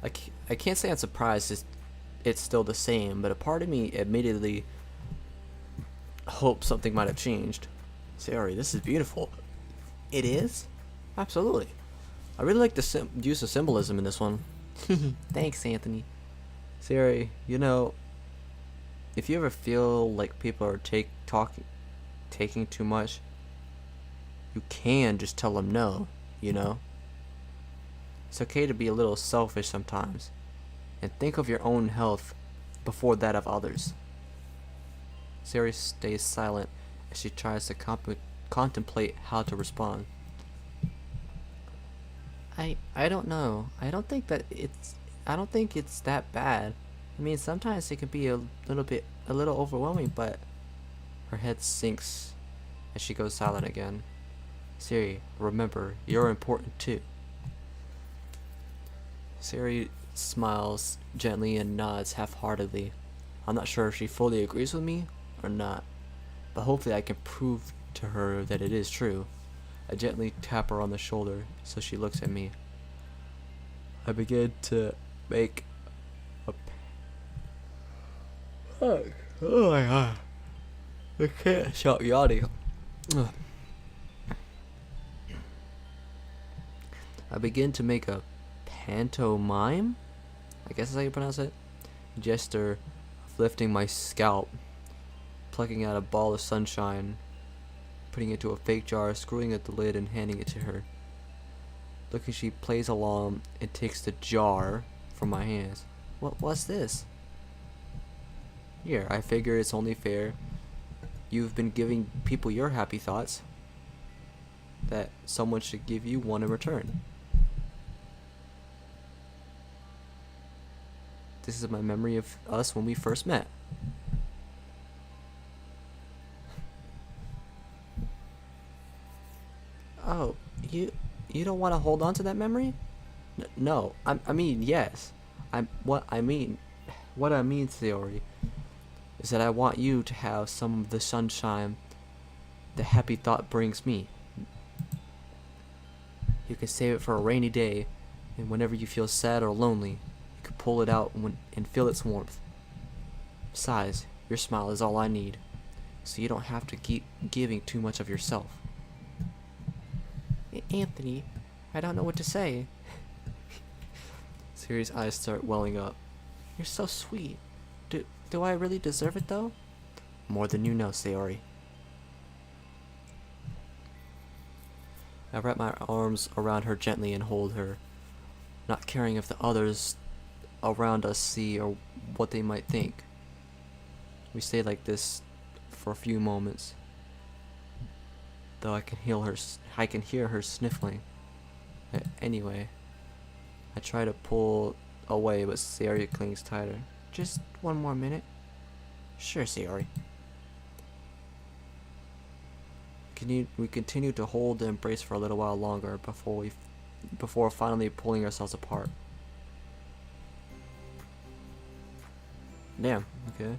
[SPEAKER 1] I can't say I'm surprised it's still the same, but a part of me immediately hoped something might have changed. Sayori, this is beautiful. It is? Absolutely. I really like the use of symbolism in this one. Thanks, Anthony. Sayori, you know, if you ever feel like people are taking too much, you can just tell them no, you know? It's okay to be a little selfish sometimes, and think of your own health before that of others. Sayori stays silent as she tries to contemplate how to respond. I don't know. I don't think it's that bad. I mean, sometimes it can be a little overwhelming, but her head sinks as she goes silent again. Sayori, remember, you're important too. Sayori smiles gently and nods half-heartedly. I'm not sure if she fully agrees with me or not, but hopefully I can prove to her that it is true. I gently tap her on the shoulder so she looks at me. I begin to make a oh my god. I can't stop yawning. Ugh. I begin to make a pantomime? I guess that's how you pronounce it. Gesture of lifting my scalp, plucking out a ball of sunshine, putting it into a fake jar, screwing at the lid, and handing it to her. Looking, she plays along and takes the jar from my hands. What's this? Here, I figure it's only fair. You've been giving people your happy thoughts, that someone should give you one in return. This is my memory of us when we first met. Oh, you don't want to hold on to that memory? No, I mean yes. What I mean, Sayori, is that I want you to have some of the sunshine the happy thought brings me. You can save it for a rainy day, and whenever you feel sad or lonely, you can pull it out and feel its warmth. Besides, your smile is all I need, so you don't have to keep giving too much of yourself. Anthony, I don't know what to say. Sayori's eyes start welling up. You're so sweet. Do I really deserve it though? More than you know, Sayori. I wrap my arms around her gently and hold her, not caring if the others around us see or what they might think. We stay like this for a few moments, though I can hear her sniffling. Anyway, I try to pull away, but Sayori clings tighter. Just one more minute. Sure, Sayori. We continue to hold and embrace for a little while longer before finally pulling ourselves apart. Damn. Okay.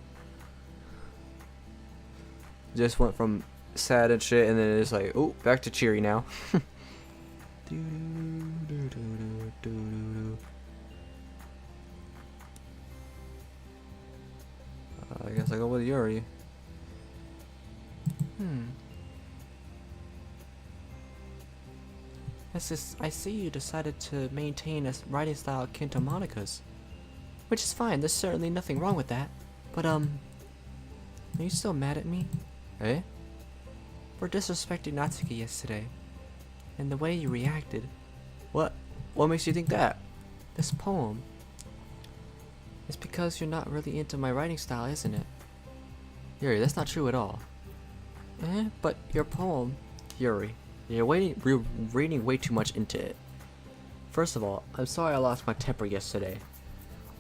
[SPEAKER 1] Just went from sad and shit, and then it's like, oh, back to cheery now. I guess I go with Yuri. I see you decided to maintain a writing style akin to Monika's, which is fine. There's certainly nothing wrong with that. But are you still mad at me? Eh? For disrespecting Natsuki yesterday, and the way you reacted. What makes you think that? This poem. It's because you're not really into my writing style, isn't it? Yuri, that's not true at all. But your poem, Yuri, you're reading way too much into it. First of all, I'm sorry I lost my temper yesterday.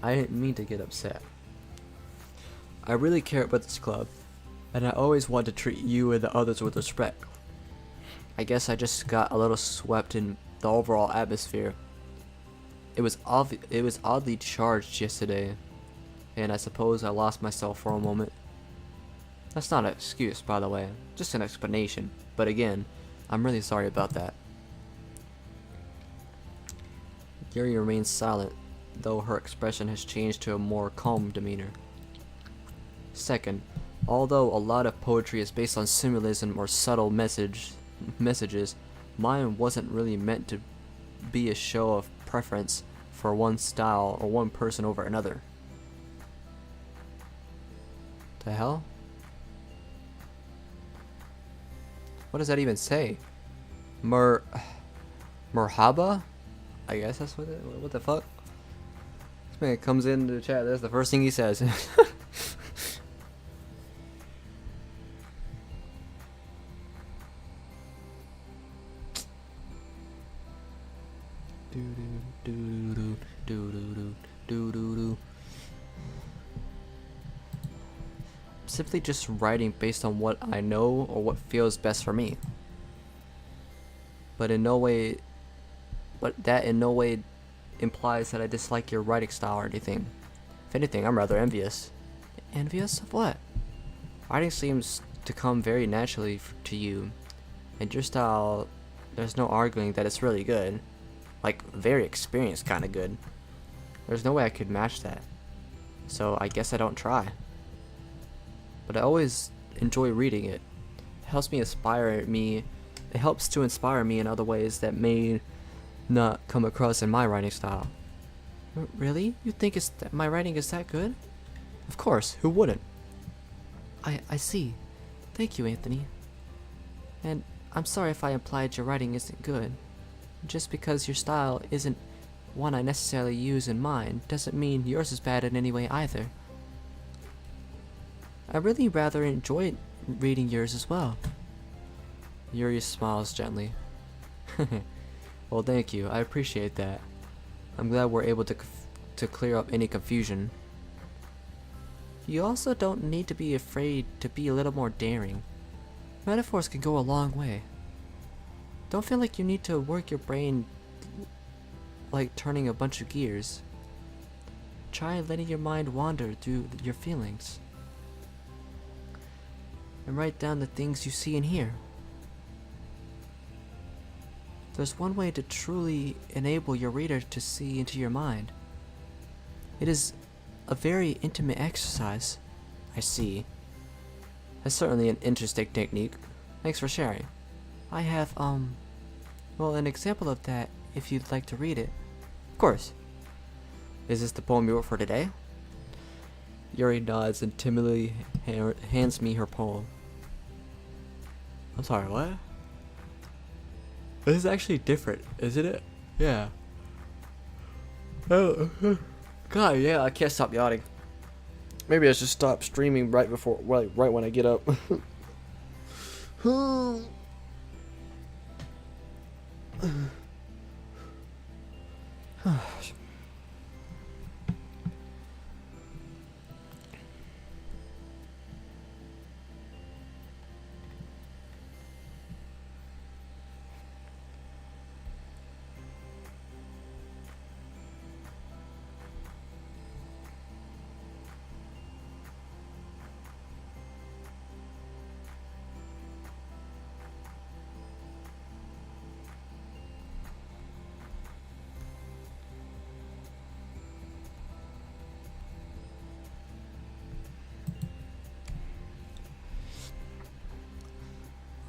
[SPEAKER 1] I didn't mean to get upset. I really care about this club, and I always want to treat you and the others with respect. I guess I just got a little swept in the overall atmosphere. It was oddly charged yesterday, and I suppose I lost myself for a moment. That's not an excuse, by the way, just an explanation. But again, I'm really sorry about that. Yuri remains silent, though her expression has changed to a more calm demeanor. Second, although a lot of poetry is based on symbolism or subtle messages, mine wasn't really meant to be a show of preference for one style or one person over another. The hell? What does that even say? Merhaba? I guess that's what the fuck? This man comes into the chat, that's the first thing he says. Simply just writing based on what I know or what feels best for me. But that in no way implies that I dislike your writing style or anything. If anything, I'm rather envious. Envious of what? Writing seems to come very naturally to you, and your style, there's no arguing that it's really good. Like, very experienced kind of good. There's no way I could match that. So I guess I don't try. But I always enjoy reading it. It helps to inspire me in other ways that may not come across in my writing style. Really? You think my writing is that good? Of course, who wouldn't? I see. Thank you, Anthony. And I'm sorry if I implied your writing isn't good. Just because your style isn't one I necessarily use in mine doesn't mean yours is bad in any way either. I really rather enjoyed reading yours as well. Yuri smiles gently. Well, thank you. I appreciate that. I'm glad we're able to clear up any confusion. You also don't need to be afraid to be a little more daring. Metaphors can go a long way. Don't feel like you need to work your brain like turning a bunch of gears. Try letting your mind wander through your feelings. And write down the things you see and hear. There's one way to truly enable your reader to see into your mind. It is a very intimate exercise. I see. That's certainly an interesting technique. Thanks for sharing. I have, well, an example of that if you'd like to read it. Of course. Is this the poem you wrote for today? Yuri nods and timidly hands me her poem. I'm sorry, what? This is actually different, isn't it? Yeah. Oh, God, yeah, I can't stop yawning. Maybe I should stop streaming right when I get up.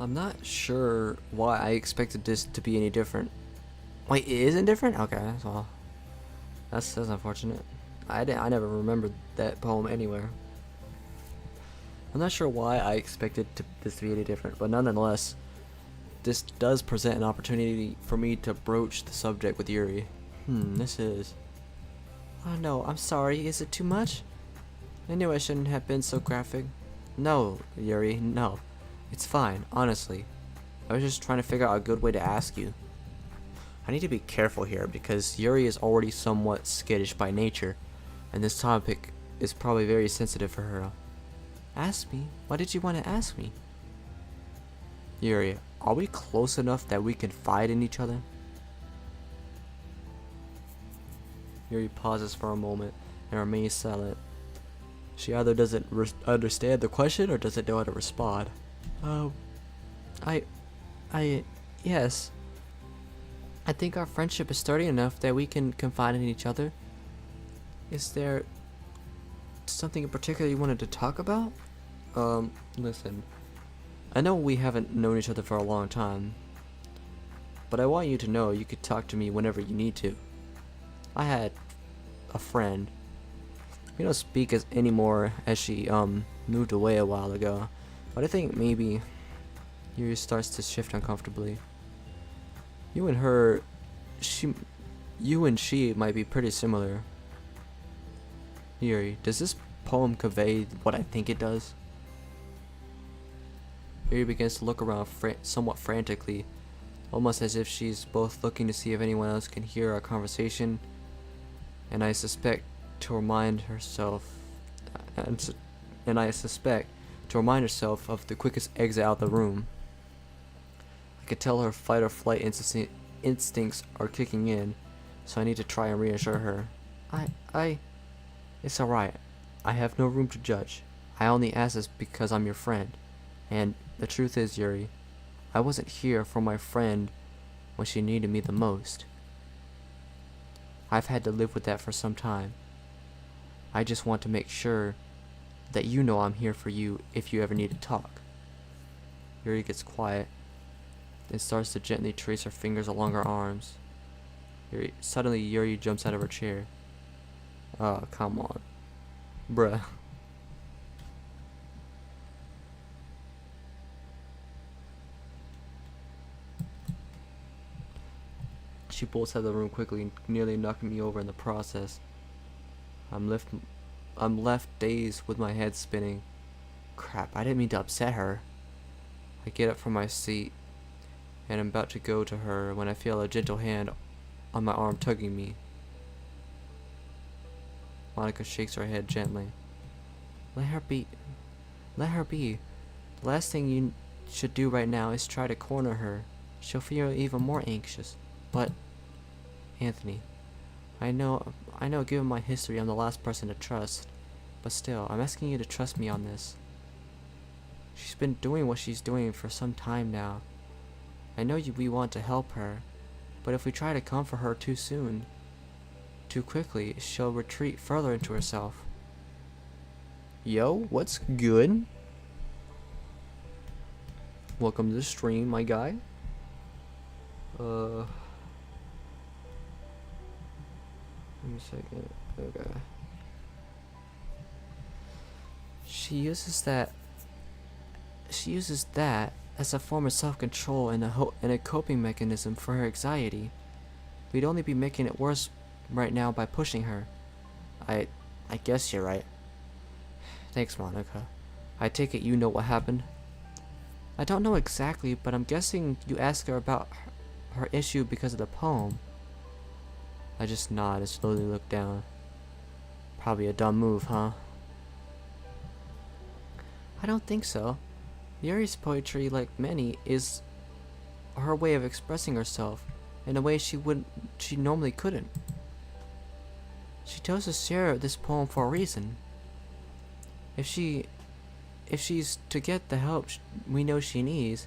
[SPEAKER 1] I'm not sure why I expected this to be any different. Wait, it isn't different? Okay, well, that's unfortunate. I never remembered that poem anywhere. I'm not sure why I expected this to be any different, but nonetheless, this does present an opportunity for me to broach the subject with Yuri. This is... Oh no, I'm sorry, is it too much? I knew I shouldn't have been so graphic. No, Yuri, no. It's fine, honestly. I was just trying to figure out a good way to ask you. I need to be careful here because Yuri is already somewhat skittish by nature, and this topic is probably very sensitive for her. Ask me? Why did you want to ask me? Yuri, are we close enough that we can confide in each other? Yuri pauses for a moment and remains silent. She either doesn't understand the question or doesn't know how to respond. Yes. I think our friendship is sturdy enough that we can confide in each other. Is there something in particular you wanted to talk about? Listen. I know we haven't known each other for a long time, but I want you to know you could talk to me whenever you need to. I had a friend. We don't speak as anymore as she moved away a while ago, but I think maybe Yuri starts to shift uncomfortably. You and her, you and she might be pretty similar. Yuri, does this poem convey what I think it does? Yuri begins to look around somewhat frantically, almost as if she's both looking to see if anyone else can hear our conversation, and I suspect to remind herself of the quickest exit out of the room. I could tell her fight or flight instincts are kicking in, so I need to try and reassure her. It's alright. I have no room to judge. I only ask this because I'm your friend. And the truth is, Yuri, I wasn't here for my friend when she needed me the most. I've had to live with that for some time. I just want to make sure that you know I'm here for you if you ever need to talk. Yuri gets quiet, then starts to gently trace her fingers along her arms. Suddenly, Yuri jumps out of her chair. Oh, come on. Bruh. She bolts out of the room quickly, nearly knocking me over in the process. I'm left dazed with my head spinning. Crap, I didn't mean to upset her. I get up from my seat and I'm about to go to her when I feel a gentle hand on my arm tugging me. Monika shakes her head gently. Let her be. Let her be. The last thing you should do right now is try to corner her. She'll feel even more anxious. But, Anthony, I know given my history I'm the last person to trust. But still, I'm asking you to trust me on this. She's been doing what she's doing for some time now. I know we want to help her, but if we try to comfort her too soon, too quickly, she'll retreat further into herself. Yo, what's good? Welcome to the stream, my guy. Give me a second. Okay. She uses that as a form of self-control and a coping mechanism for her anxiety. We'd only be making it worse right now by pushing her. I guess you're right. Thanks, Monika. I take it you know what happened? I don't know exactly, but I'm guessing you asked her about her issue because of the poem. I just nod and slowly look down. Probably a dumb move, huh? I don't think so. Yuri's poetry, like many, is her way of expressing herself in a way she normally couldn't. She chose to share this poem for a reason. If she's to get the help we know she needs,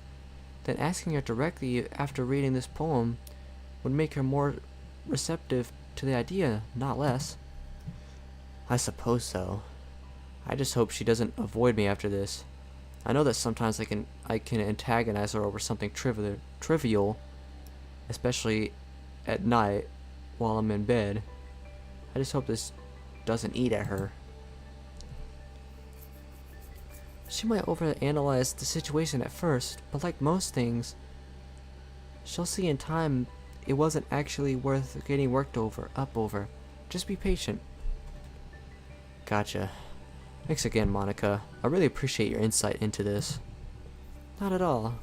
[SPEAKER 1] then asking her directly after reading this poem would make her more receptive to the idea, not less. I suppose so. I just hope she doesn't avoid me after this. I know that sometimes I can antagonize her over something trivial, especially at night while I'm in bed. I just hope this doesn't eat at her. She might overanalyze the situation at first, but like most things, she'll see in time it wasn't actually worth getting worked up over. Just be patient. Gotcha. Thanks again, Monika. I really appreciate your insight into this. Not at all.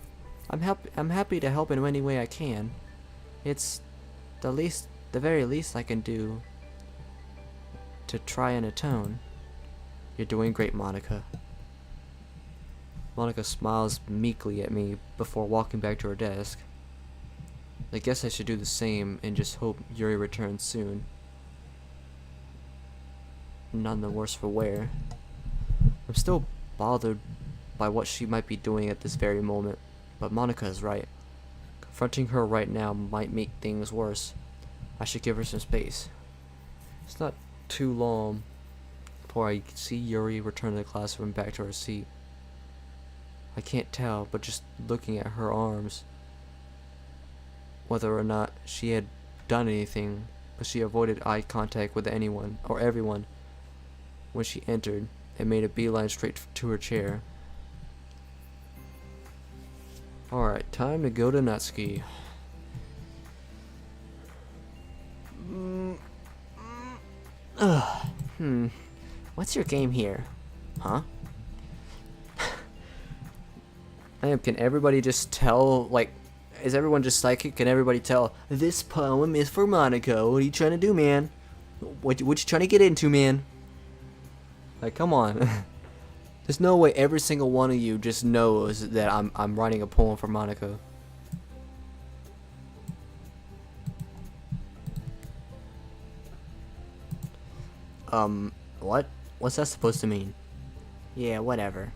[SPEAKER 1] I'm happy to help in any way I can. It's the very least I can do to try and atone. You're doing great, Monika. Monika smiles meekly at me before walking back to her desk. I guess I should do the same and just hope Yuri returns soon. None the worse for wear. I'm still bothered by what she might be doing at this very moment, but Monika is right. Confronting her right now might make things worse. I should give her some space. It's not too long before I see Yuri return to the classroom back to her seat. I can't tell, but just looking at her arms, whether or not she had done anything, but she avoided eye contact with anyone or everyone when she entered and made a beeline straight to her chair. Alright, time to go to Natsuki. What's your game here? Huh? Can everybody just tell, like, is everyone just psychic? Can everybody tell, this poem is for Monika? What are you trying to do, man? What you trying to get into, man? Like, come on. There's no way every single one of you just knows that I'm writing a poem for Monika. What? What's that supposed to mean? Yeah, whatever.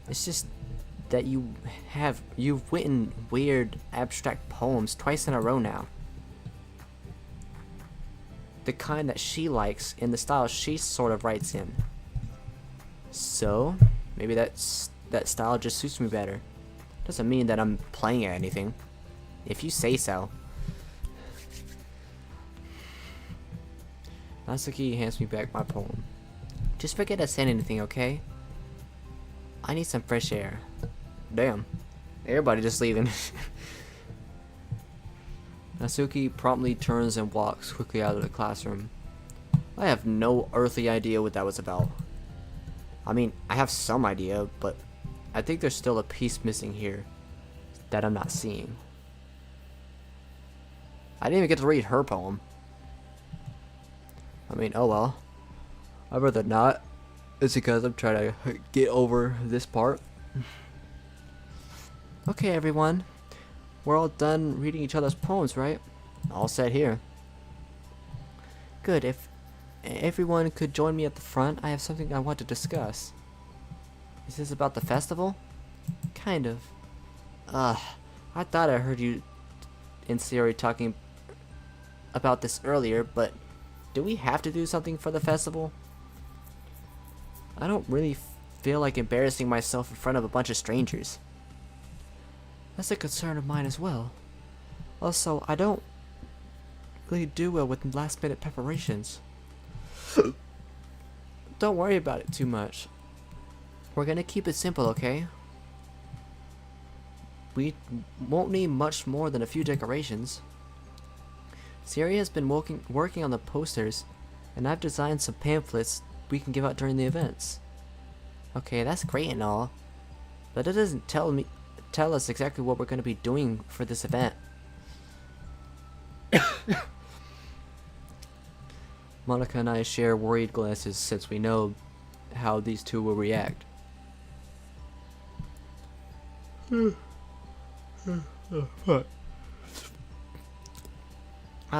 [SPEAKER 1] It's just that you've written weird abstract poems twice in a row now. The kind that she likes in the style she sort of writes in. So, maybe that style just suits me better. Doesn't mean that I'm playing at anything. If you say so. Natsuki hands me back my poem. Just forget I said anything, okay? I need some fresh air. Damn. Everybody just leaving. Natsuki promptly turns and walks quickly out of the classroom. I have no earthly idea what that was about. I mean, I have some idea, but I think there's still a piece missing here that I'm not seeing. I didn't even get to read her poem. I mean, oh well. I'd rather not. It's because I'm trying to get over this part. Okay, everyone. We're all done reading each other's poems, right? All set here. Good. If everyone could join me at the front, I have something I want to discuss. Is this about the festival? Kind of. I thought I heard you and Siri talking about this earlier, but do we have to do something for the festival? I don't really feel like embarrassing myself in front of a bunch of strangers. That's a concern of mine as well. Also, I don't really do well with last-minute preparations. Don't worry about it too much. We're gonna keep it simple, okay? We won't need much more than a few decorations. Siri has been working on the posters, and I've designed some pamphlets we can give out during the events. Okay, that's great and all, but it doesn't tell us exactly what we're going to be doing for this event. Monika and I share worried glances since we know how these two will react.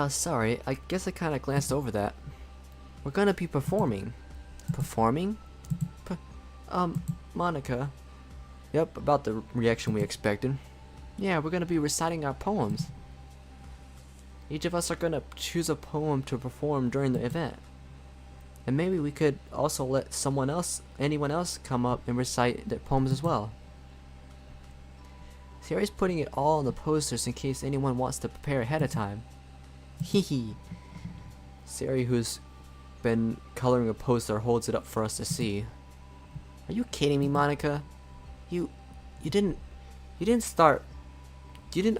[SPEAKER 1] Sorry, I guess I kind of glanced over that. We're gonna be performing. Performing? Monika. Yep, about the reaction we expected. Yeah, we're gonna be reciting our poems. Each of us are gonna choose a poem to perform during the event. And maybe we could also let anyone else come up and recite their poems as well. Siri's putting it all on the posters in case anyone wants to prepare ahead of time. Hehe. Siri, who's been coloring a poster, holds it up for us to see. Are you kidding me, Monika? You didn't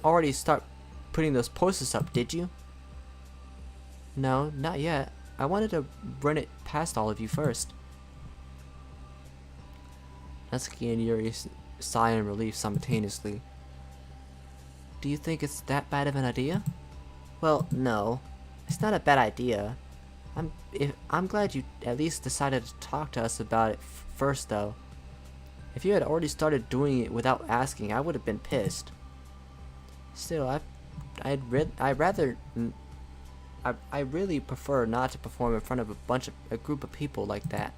[SPEAKER 1] already start putting those posters up, did you? No, not yet. I wanted to run it past all of you first. Natsuki and Yuri sigh in relief simultaneously. Do you think it's that bad of an idea? Well, no. It's not a bad idea. I'm glad you at least decided to talk to us about it first, though. If you had already started doing it without asking, I would have been pissed. Still, I really prefer not to perform in front of a group of people like that.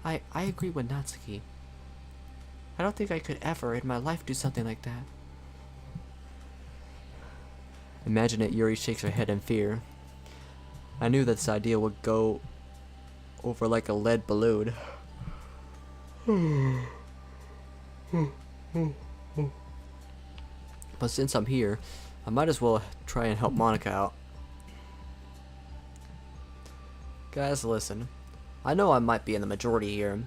[SPEAKER 1] I agree with Natsuki. I don't think I could ever in my life do something like that. Imagine it, Yuri shakes her head in fear. I knew that this idea would go over like a lead balloon. But since I'm here, I might as well try and help Monika out. Guys, listen. I know I might be in the majority here,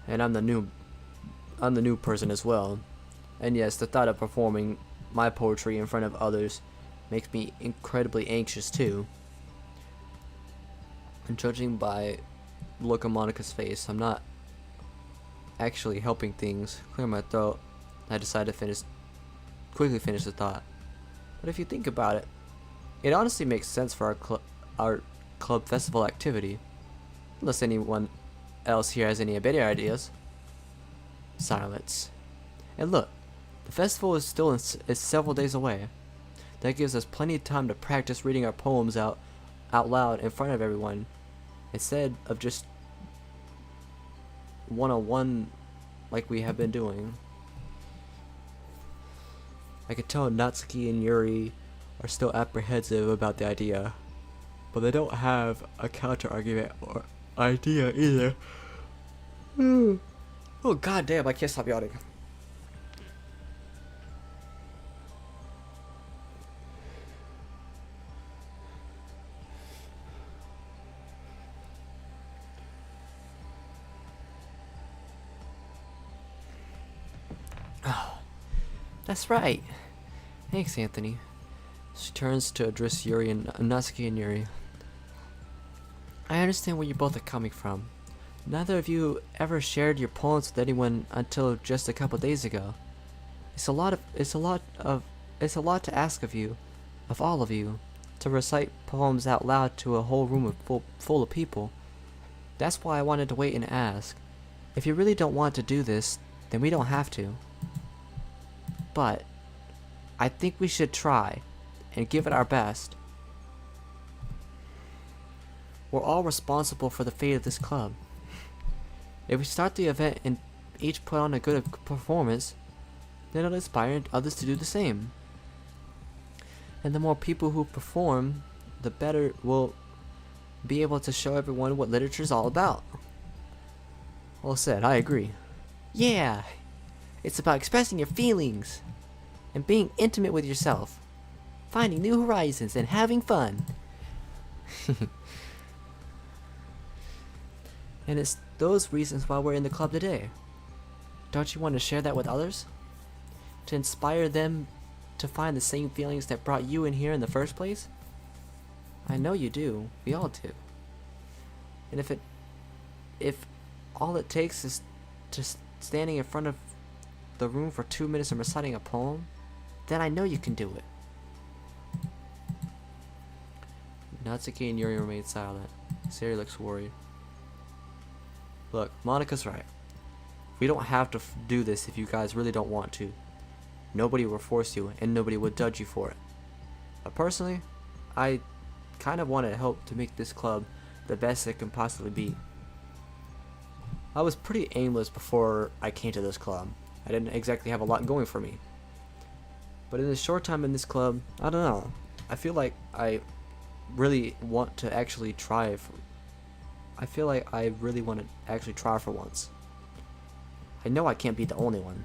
[SPEAKER 1] and I'm the new person as well. And yes, the thought of performing my poetry in front of others makes me incredibly anxious too. And judging by the look on Monika's face, I'm not actually helping things clear my throat. I decided to quickly finish the thought. But if you think about it, it honestly makes sense for our club festival activity. Unless anyone else here has any better ideas. Silence. And look, the festival is still is several days away. That gives us plenty of time to practice reading our poems out loud in front of everyone, instead of just one-on-one like we have been doing. I could tell Natsuki and Yuri are still apprehensive about the idea, but they don't have a counter-argument or idea either. Oh goddamn, I can't stop yawning. That's right. Thanks, Anthony. She turns to address Yuri and Natsuki and Yuri. I understand where you both are coming from. Neither of you ever shared your poems with anyone until just a couple days ago. It's a lot to ask of you, of all of you, to recite poems out loud to a whole room full of people. That's why I wanted to wait and ask. If you really don't want to do this, then we don't have to. But I think we should try and give it our best. We're all responsible for the fate of this club. If we start the event and each put on a good performance, then it'll inspire others to do the same. And the more people who perform, the better we'll be able to show everyone what literature is all about. Well said, I agree. Yeah! It's about expressing your feelings and being intimate with yourself, finding new horizons and having fun. And it's those reasons why we're in the club today. Don't you want to share that with others? To inspire them to find the same feelings that brought you in here in the first place? I know you do. We all do. And if all it takes is just standing in front of the room for 2 minutes and reciting a poem, then I know you can do it. Natsuki and Yuri remain silent. Sari looks worried. Look, Monika's right. We don't have to do this if you guys really don't want to. Nobody will force you, and nobody will judge you for it. But personally, I kind of want to help to make this club the best it can possibly be. I was pretty aimless before I came to this club. I didn't exactly have a lot going for me. But in the short time in this club, I don't know. I feel like I really want to actually try I feel like I really want to actually try for once. I know I can't be the only one.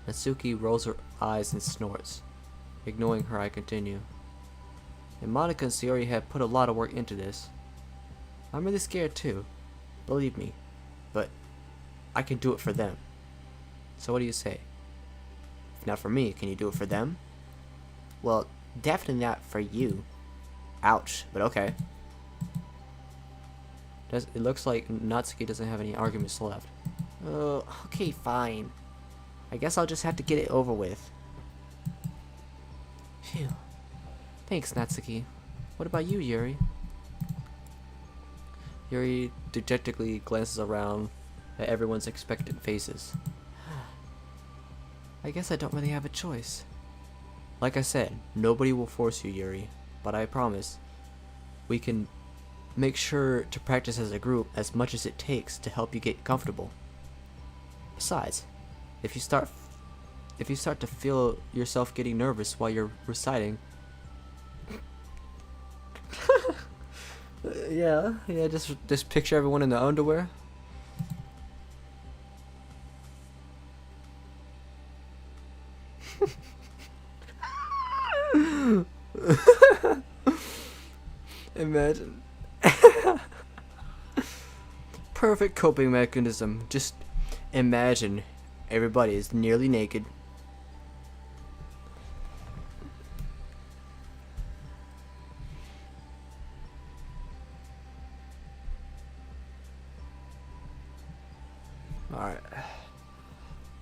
[SPEAKER 1] Natsuki rolls her eyes and snorts. Ignoring her, I continue. And Monika and Sayori have put a lot of work into this. I'm really scared too, believe me, but I can do it for them. So what do you say? If not for me, can you do it for them? Well, definitely not for you. Ouch, but okay. It looks like Natsuki doesn't have any arguments left. Okay, fine. I guess I'll just have to get it over with. Phew. Thanks, Natsuki. What about you, Yuri? Yuri dejectedly glances around at everyone's expectant faces. I guess I don't really have a choice. Like I said, nobody will force you, Yuri, but I promise we can make sure to practice as a group as much as it takes to help you get comfortable. Besides, if you start to feel yourself getting nervous while you're reciting, Yeah, just picture everyone in the underwear. Imagine. Perfect coping mechanism. Just imagine everybody is nearly naked. Alright.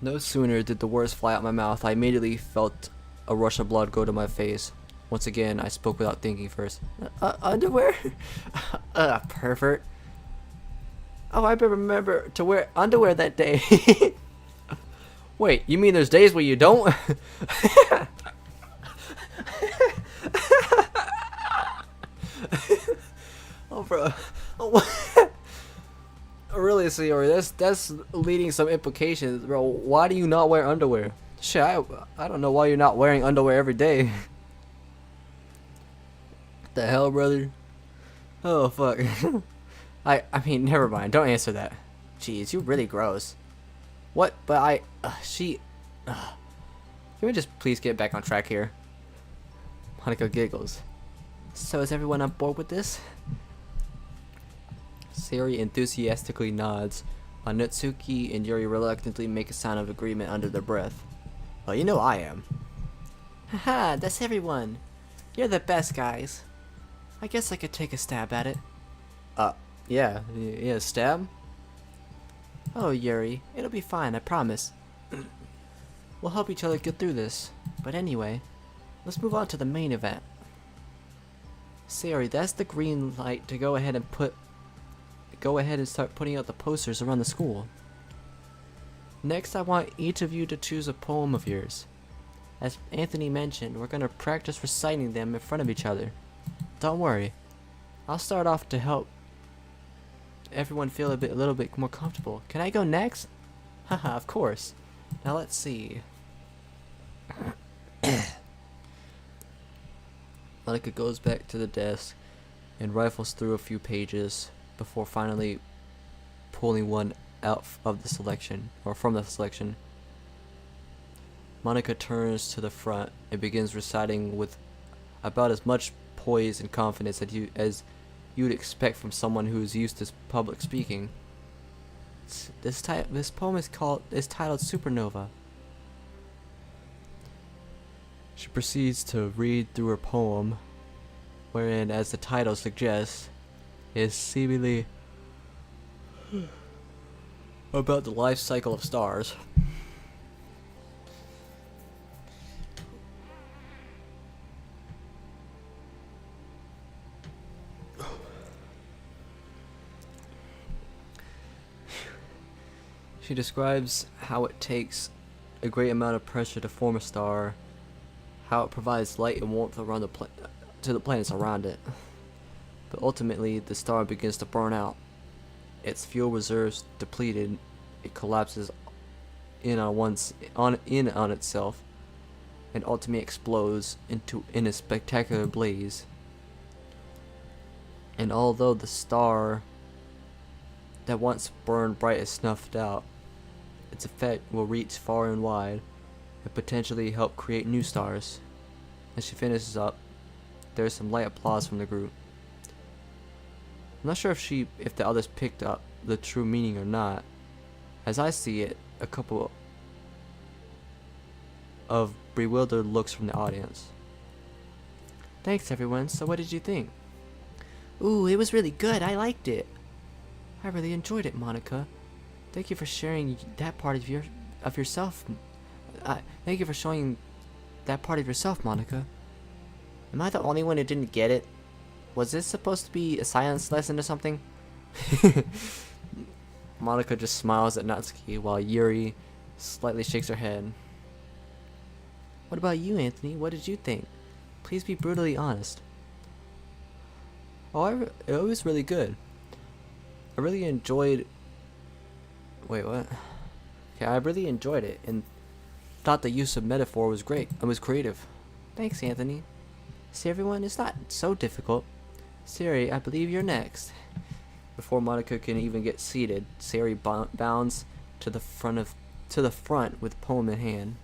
[SPEAKER 1] No sooner did the words fly out my mouth, I immediately felt a rush of blood go to my face. Once again, I spoke without thinking first. Underwear? Pervert. Oh, I remember to wear underwear that day. Wait, you mean there's days where you don't? Oh, bro. Oh, really, Sayori, that's leading some implications, bro. Why do you not wear underwear? Shit, I don't know why you're not wearing underwear every day. What the hell, brother? Oh, fuck. I mean, never mind. Don't answer that. Jeez, you're really gross. What? But can we just please get back on track here? Monika giggles. So is everyone on board with this? Sayori enthusiastically nods, while Natsuki and Yuri reluctantly make a sign of agreement under their breath. Well, you know I am. Haha, that's everyone. You're the best, guys. I guess I could take a stab at it. Yeah, stab? Oh, Yuri, it'll be fine, I promise. We'll help each other get through this. But anyway, let's move on to the main event. Sayori, that's the green light to go ahead and start putting out the posters around the school. Next, I want each of you to choose a poem of yours. As Anthony mentioned, we're gonna practice reciting them in front of each other. Don't worry, I'll start off to help everyone feel a little bit more comfortable. Can I go next? Haha, of course. Now let's see. Monika goes back to the desk and rifles through a few pages before finally pulling one out of the selection, or from the selection. Monika turns to the front and begins reciting with about as much poise and confidence as you'd expect from someone who is used to public speaking. This poem is titled Supernova. She proceeds to read through her poem, wherein, as the title suggests, is seemingly about the life cycle of stars. She describes how it takes a great amount of pressure to form a star, how it provides light and warmth around to the planets around it. But ultimately, the star begins to burn out. Its fuel reserves depleted, it collapses in on itself, and ultimately explodes in a spectacular blaze. And although the star that once burned bright is snuffed out, its effect will reach far and wide and potentially help create new stars. As she finishes up, there is some light applause from the group. I'm not sure if the others picked up the true meaning or not. As I see it, a couple of bewildered looks from the audience. Thanks everyone, so what did you think? Ooh, it was really good, I liked it. I really enjoyed it, Monika. Thank you for sharing that part of yourself. Thank you for showing that part of yourself, Monika. Am I the only one who didn't get it? Was this supposed to be a science lesson or something? Monika just smiles at Natsuki while Yuri slightly shakes her head. What about you, Anthony? What did you think? Please be brutally honest. Oh, it was really good. I really enjoyed... Wait, what? Okay, I really enjoyed it and thought the use of metaphor was great. It was creative. Thanks, Anthony. See, everyone, it's not so difficult. Siri, I believe you're next. Before Monika can even get seated, Siri bounds to the front with poem in hand.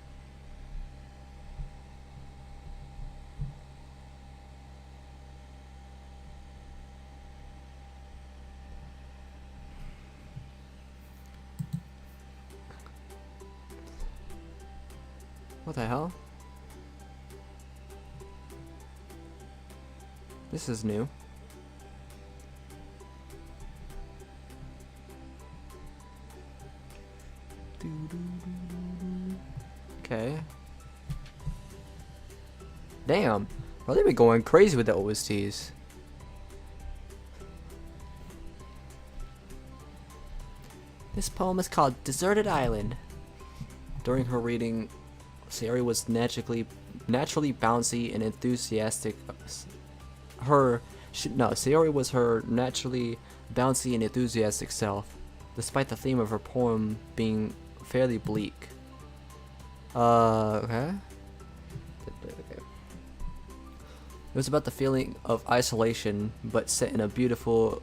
[SPEAKER 1] What the hell? This is new. Okay. Damn. Bro, they've been going crazy with the OSTs. This poem is called Deserted Island. During her reading, Sari was naturally bouncy and enthusiastic. Sari was her naturally bouncy and enthusiastic self, despite the theme of her poem being fairly bleak. Okay. It was about the feeling of isolation, but set in a beautiful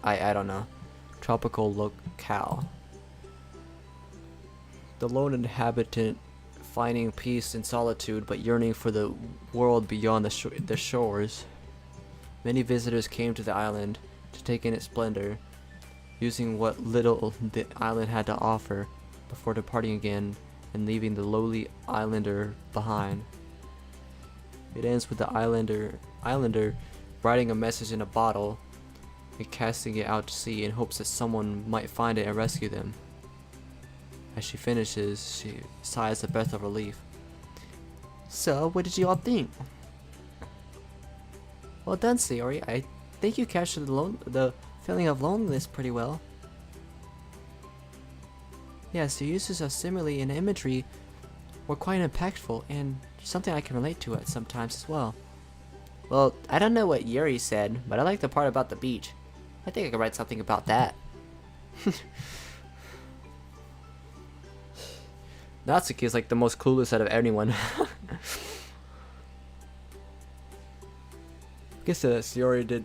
[SPEAKER 1] I don't know, tropical locale. The lone inhabitant finding peace in solitude, but yearning for the world beyond the shores. Many visitors came to the island to take in its splendor, using what little the island had to offer before departing again and leaving the lowly islander behind. It ends with the islander writing a message in a bottle and casting it out to sea in hopes that someone might find it and rescue them. As she finishes, she sighs a breath of relief. So, what did you all think? Well done, Sayori. I think you captured the feeling of loneliness pretty well. Yes, your uses of simile and imagery were quite impactful and something I can relate to at sometimes as well. Well, I don't know what Yuri said, but I like the part about the beach. I think I could write something about that. Natsuki is like the most clueless out of anyone. Guess Sayori did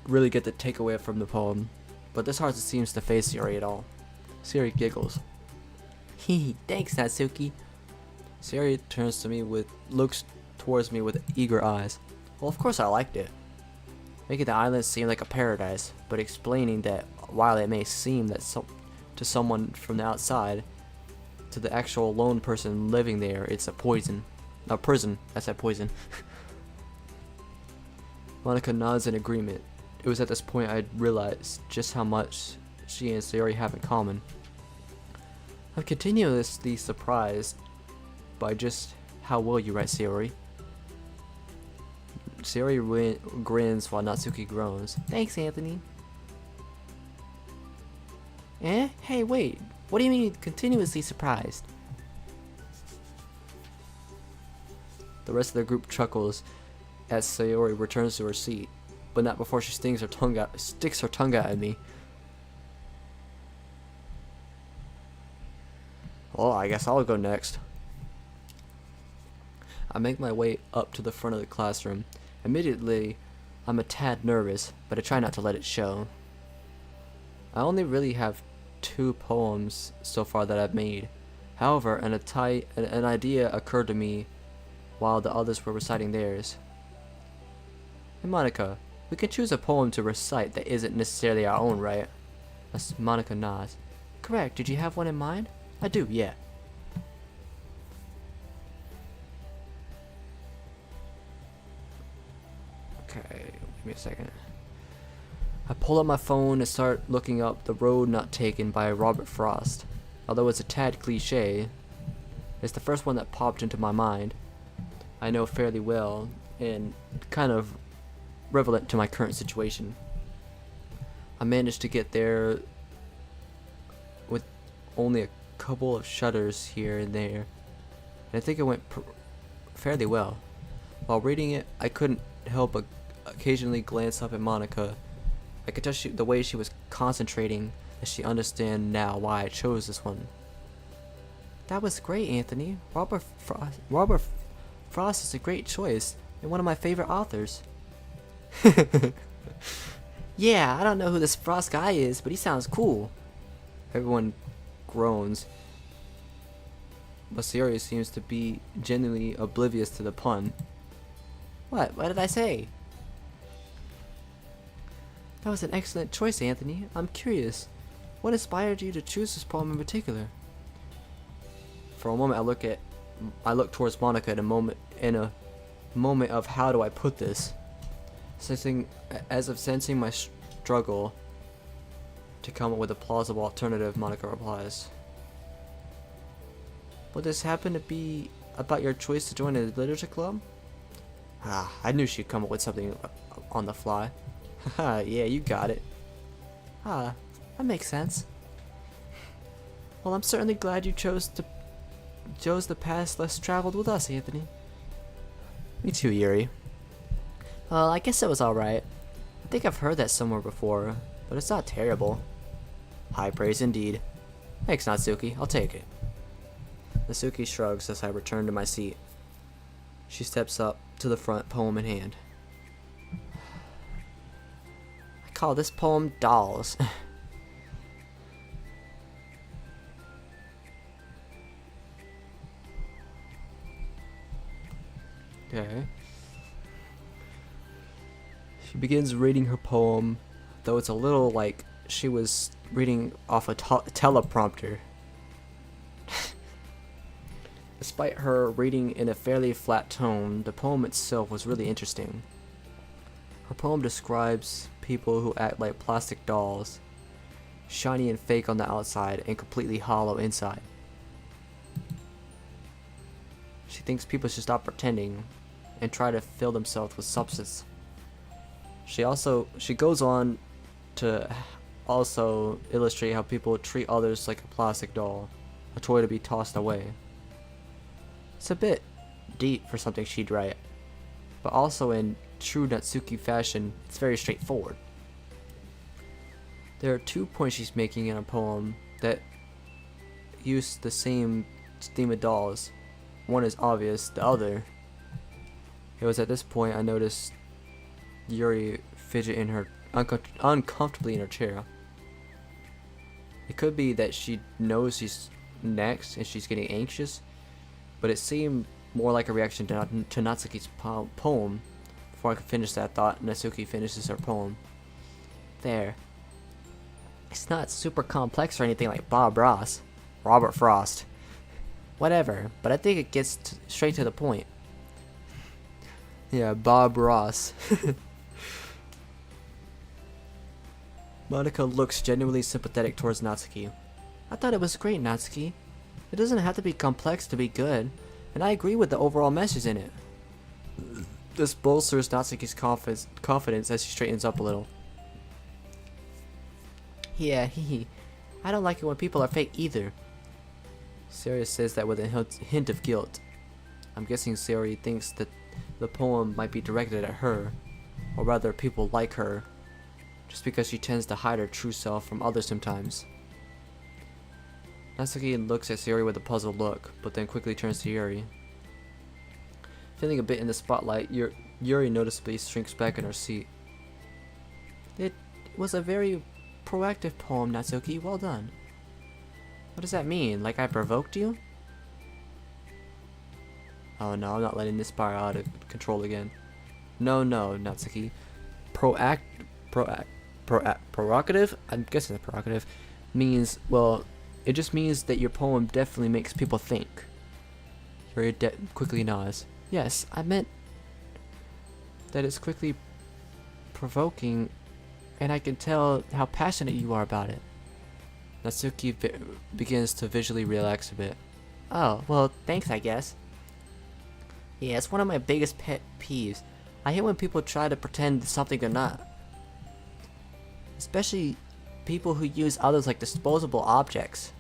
[SPEAKER 1] really get the takeaway from the poem, but this hardly seems to faze Sayori at all. Sayori giggles. Hee, thanks Natsuki. Sayori looks towards me with eager eyes. Well, of course I liked it. Making the island seem like a paradise, but explaining that while it may seem that to someone from the outside, to the actual lone person living there, it's a prison. I said poison. Monika nods in agreement. It was at this point I realized just how much she and Sayori have in common. I'm continuously surprised by just how well you write, Sayori. Sayori grins while Natsuki groans. Thanks, Anthony. Eh? Hey, wait. What do you mean continuously surprised? The rest of the group chuckles as Sayori returns to her seat, but not before she sticks her tongue out at me. Well, I guess I'll go next. I make my way up to the front of the classroom. Immediately, I'm a tad nervous, but I try not to let it show. I only really have 2 poems so far that I've made. However, an idea occurred to me while the others were reciting theirs. Hey Monika, we can choose a poem to recite that isn't necessarily our own, right? As Monika nods. Correct, did you have one in mind? I do, yeah. Okay, give me a second. I pull up my phone and start looking up The Road Not Taken by Robert Frost. Although it's a tad cliche, it's the first one that popped into my mind. I know fairly well, and kind of relevant to my current situation. I managed to get there with only a couple of shudders here and there, and I think it went fairly well. While reading it, I couldn't help but occasionally glance up at Monika. I could tell the way she was concentrating as she understand now why I chose this one. That was great, Anthony. Robert Frost is a great choice, and one of my favorite authors. Yeah, I don't know who this Frost guy is, but he sounds cool. Everyone groans. But Sayori seems to be genuinely oblivious to the pun. What? What did I say? That was an excellent choice, Anthony. I'm curious. What inspired you to choose this poem in particular? For a moment, I look towards Monika in a moment of how do I put this, sensing my struggle to come up with a plausible alternative. Monika replies, "Would this happen to be about your choice to join a literature club?" Ah, I knew she'd come up with something on the fly. Haha, yeah, you got it. Ah, that makes sense. Well, I'm certainly glad you chose the path less traveled with us, Anthony. Me too, Yuri. Well, I guess it was alright. I think I've heard that somewhere before, but it's not terrible. High praise indeed. Thanks, Natsuki. I'll take it. Natsuki shrugs as I return to my seat. She steps up to the front, poem in hand. I call this poem Dolls. Okay. She begins reading her poem, though it's a little like she was reading off a teleprompter. Despite her reading in a fairly flat tone, the poem itself was really interesting. Her poem describes people who act like plastic dolls, shiny and fake on the outside and completely hollow inside. She thinks people should stop pretending and try to fill themselves with substance. She goes on to also illustrate how people treat others like a plastic doll, a toy to be tossed away. It's a bit deep for something she'd write, but also in true Natsuki fashion, it's very straightforward. There are 2 points she's making in a poem that use the same theme of dolls. One is obvious, the other. It was at this point I noticed Yuri fidget in her uncomfortably in her chair. It could be that she knows she's next and she's getting anxious, but it seemed more like a reaction to Natsuki's poem. Before I could finish that thought, Natsuki finishes her poem. There. It's not super complex or anything like Robert Frost. Whatever, but I think it gets straight to the point. Yeah, Bob Ross. Monika looks genuinely sympathetic towards Natsuki. I thought it was great, Natsuki. It doesn't have to be complex to be good, and I agree with the overall message in it. This bolsters Natsuki's confidence as she straightens up a little. Yeah, hee. I don't like it when people are fake either. Sayori says that with a hint of guilt. I'm guessing Sayori thinks that the poem might be directed at her, or rather people like her, just because she tends to hide her true self from others sometimes. Natsuki looks at Sayori with a puzzled look, but then quickly turns to Yuri. Feeling a bit in the spotlight, Yuri noticeably shrinks back in her seat. It was a very proactive poem, Natsuki. Well done. What does that mean? Like I provoked you? Oh no, I'm not letting this spiral out of control again. No, Natsuki. Provocative? I'm guessing the provocative means, well, it just means that your poem definitely makes people think. Yuri quickly nods. Yes, I meant that it's quickly provoking, and I can tell how passionate you are about it. Natsuki begins to visually relax a bit. Oh, well, thanks, I guess. Yeah, it's one of my biggest pet peeves. I hate when people try to pretend something they're not. Especially people who use others like disposable objects.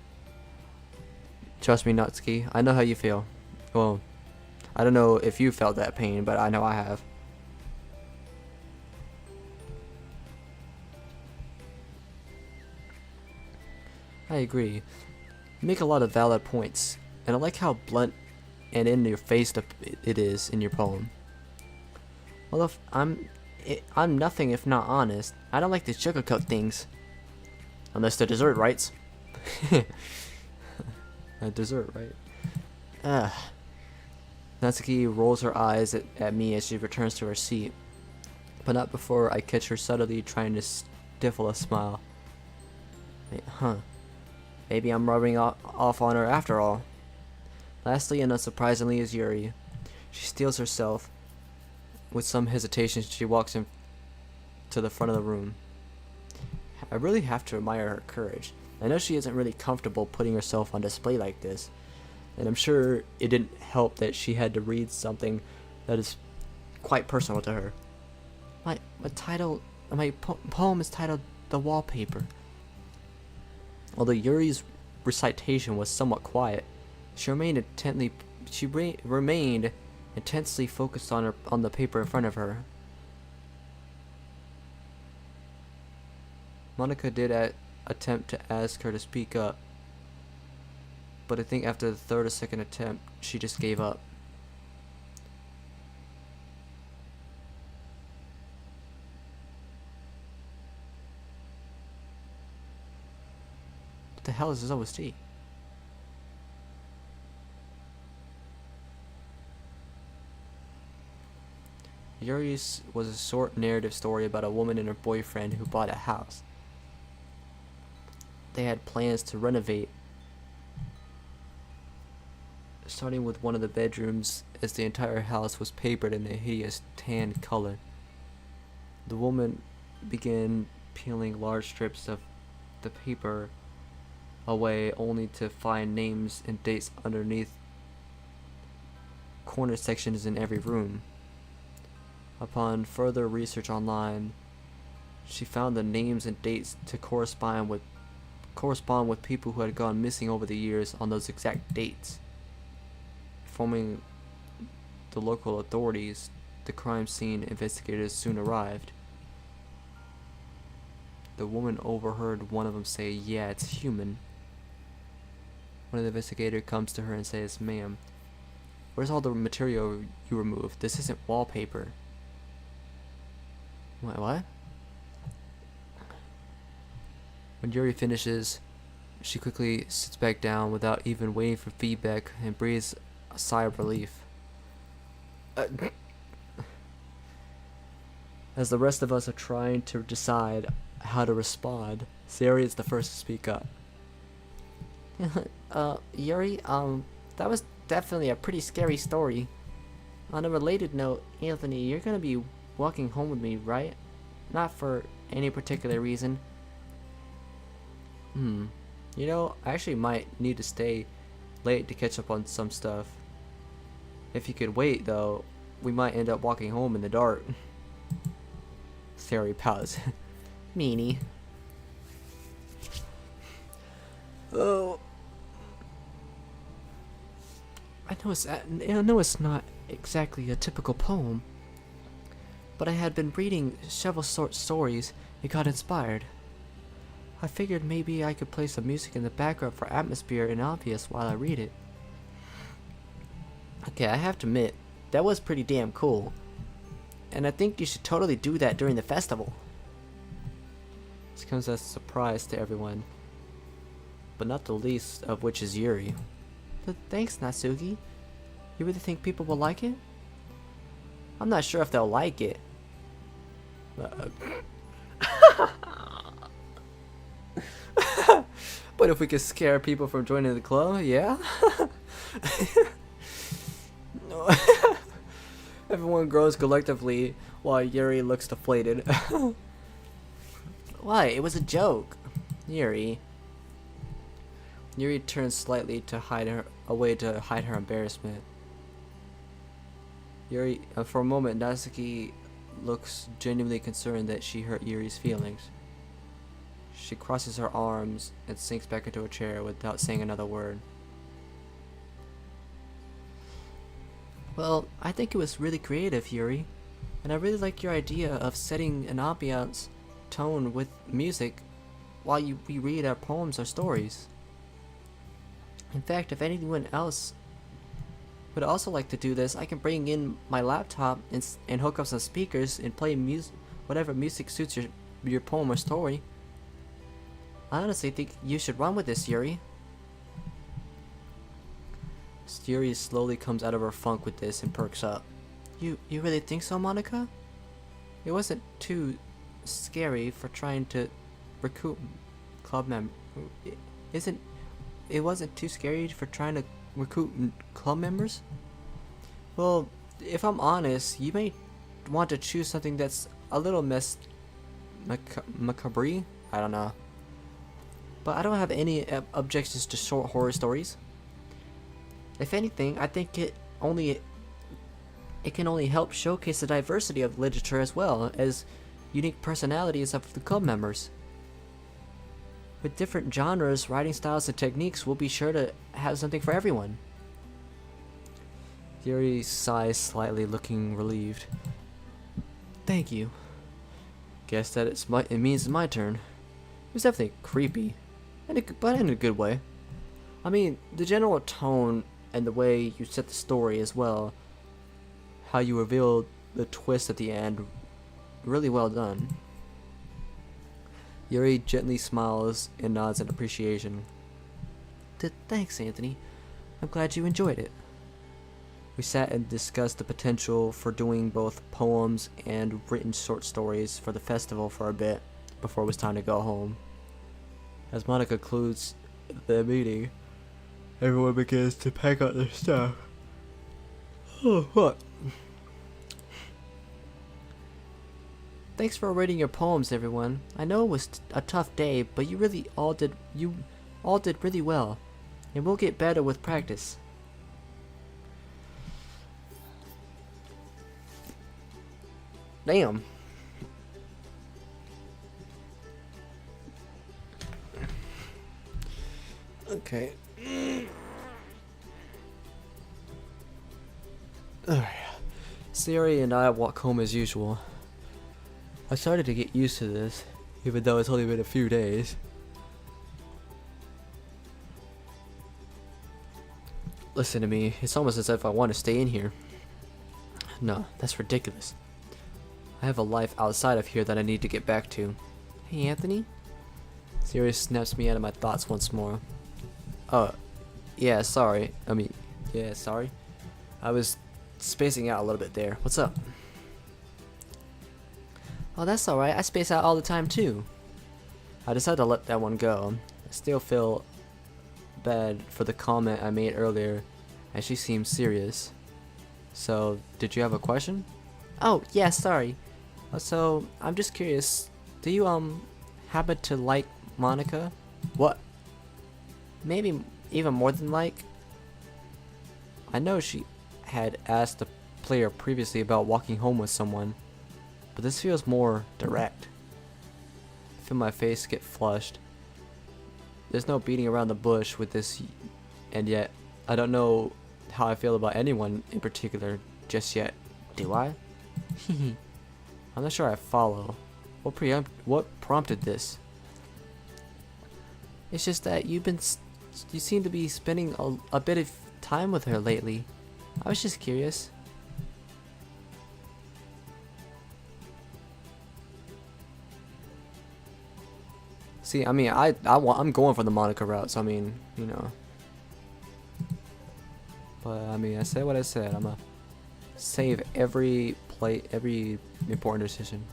[SPEAKER 1] Trust me, Natsuki, I know how you feel. Well, I don't know if you felt that pain, but I know I have. I agree. You make a lot of valid points, and I like how blunt and in your face it is in your poem. Well, if I'm nothing if not honest. I don't like to sugarcoat things. Unless they're dessert, right? A dessert, right? Natsuki rolls her eyes at me as she returns to her seat, but not before I catch her subtly trying to stifle a smile. Wait, maybe I'm rubbing off on her after all. Lastly and unsurprisingly is Yuri. She steels herself. With some hesitation, she walks in to the front of the room. I really have to admire her courage. I know she isn't really comfortable putting herself on display like this, and I'm sure it didn't help that she had to read something that is quite personal to her. My poem is titled "The Wallpaper." Although Yuri's recitation was somewhat quiet, she remained intensely focused on the paper in front of her. Monika did attempt to ask her to speak up, but I think after the third or second attempt, she just gave up. What the hell is this OST? Yuri's was a short narrative story about a woman and her boyfriend who bought a house. They had plans to renovate, starting with one of the bedrooms, as the entire house was papered in a hideous tan color. The woman began peeling large strips of the paper away, only to find names and dates underneath corner sections in every room. Upon further research online, she found the names and dates to correspond with people who had gone missing over the years on those exact dates. Informing the local authorities, the crime scene investigators soon arrived. The woman overheard one of them say, "Yeah, it's human." One of the investigators comes to her and says, "Ma'am, where's all the material you removed? This isn't wallpaper." What? When Yuri finishes, she quickly sits back down without even waiting for feedback and breathes a sigh of relief. As the rest of us are trying to decide how to respond, Sayori is the first to speak up. Yuri, that was definitely a pretty scary story. On a related note, Anthony, you're gonna be walking home with me, right? Not for any particular reason. You know, I actually might need to stay late to catch up on some stuff. If you could wait, though, we might end up walking home in the dark. Sayori pouts. Meanie. Oh. I know it's not exactly a typical poem, but I had been reading several short stories and got inspired. I figured maybe I could play some music in the background for atmosphere and ambience while I read it. Okay, I have to admit, that was pretty damn cool. And I think you should totally do that during the festival. This comes as a surprise to everyone, but not the least of which is Yuri. But thanks, Natsuki. You really think people will like it? I'm not sure if they'll like it. But if we could scare people from joining the club, yeah? Everyone grows collectively while Yuri looks deflated. Why? It was a joke. Yuri. Yuri turns slightly to hide her embarrassment. Yuri, for a moment, Natsuki looks genuinely concerned that she hurt Yuri's feelings. She crosses her arms and sinks back into a chair without saying another word. Well, I think it was really creative, Yuri, and I really like your idea of setting an ambiance tone with music while we read our poems or stories. In fact, if anyone else would also like to do this, I can bring in my laptop and hook up some speakers and play whatever music suits your poem or story. I honestly think you should run with this, Yuri. Yuri slowly comes out of her funk with this and perks up. You really think so, Monika? It wasn't too scary for trying to recruit club members. It wasn't too scary for trying to recruit club members? Well, if I'm honest, you may want to choose something that's a little macabre. I don't know. But I don't have any objections to short horror stories. If anything, I think it can only help showcase the diversity of literature as well as unique personalities of the club members. With different genres, writing styles, and techniques, we'll be sure to have something for everyone. Yuri sighs slightly, looking relieved. Thank you. Guess that it means it's my turn. It was definitely creepy, but in a good way. I mean, the general tone and the way you set the story as well, how you revealed the twist at the end, really well done. Yuri gently smiles and nods in appreciation. Thanks, Anthony. I'm glad you enjoyed it. We sat and discussed the potential for doing both poems and written short stories for the festival for a bit before it was time to go home. As Monika concludes the meeting, everyone begins to pack up their stuff. Oh, what? Thanks for reading your poems, everyone. I know it was a tough day, but you all did really well, and we'll get better with practice. Damn. Okay. Alright. Siri and I walk home as usual. I started to get used to this, even though it's only been a few days. Listen to me, it's almost as if I want to stay in here. No, that's ridiculous. I have a life outside of here that I need to get back to. Hey, Anthony? Sirius snaps me out of my thoughts once more. Yeah, sorry. Sorry. I was spacing out a little bit there. What's up? Oh, that's alright. I space out all the time, too. I decided to let that one go. I still feel bad for the comment I made earlier, as she seemed serious. So, did you have a question? Oh, yeah, sorry. So, I'm just curious. Do you, happen to like Monika? What? Maybe even more than like? I know she had asked the player previously about walking home with someone, but this feels more direct. I feel my face get flushed. There's no beating around the bush with this, and yet I don't know how I feel about anyone in particular just yet. Do I? I'm not sure I follow. What prompted this? It's just that you seem to be spending a bit of time with her lately. I was just curious. See, I mean, I'm going for the Monika route, so I mean, you know. But I mean, I said what I said. I'm gonna save every important decision.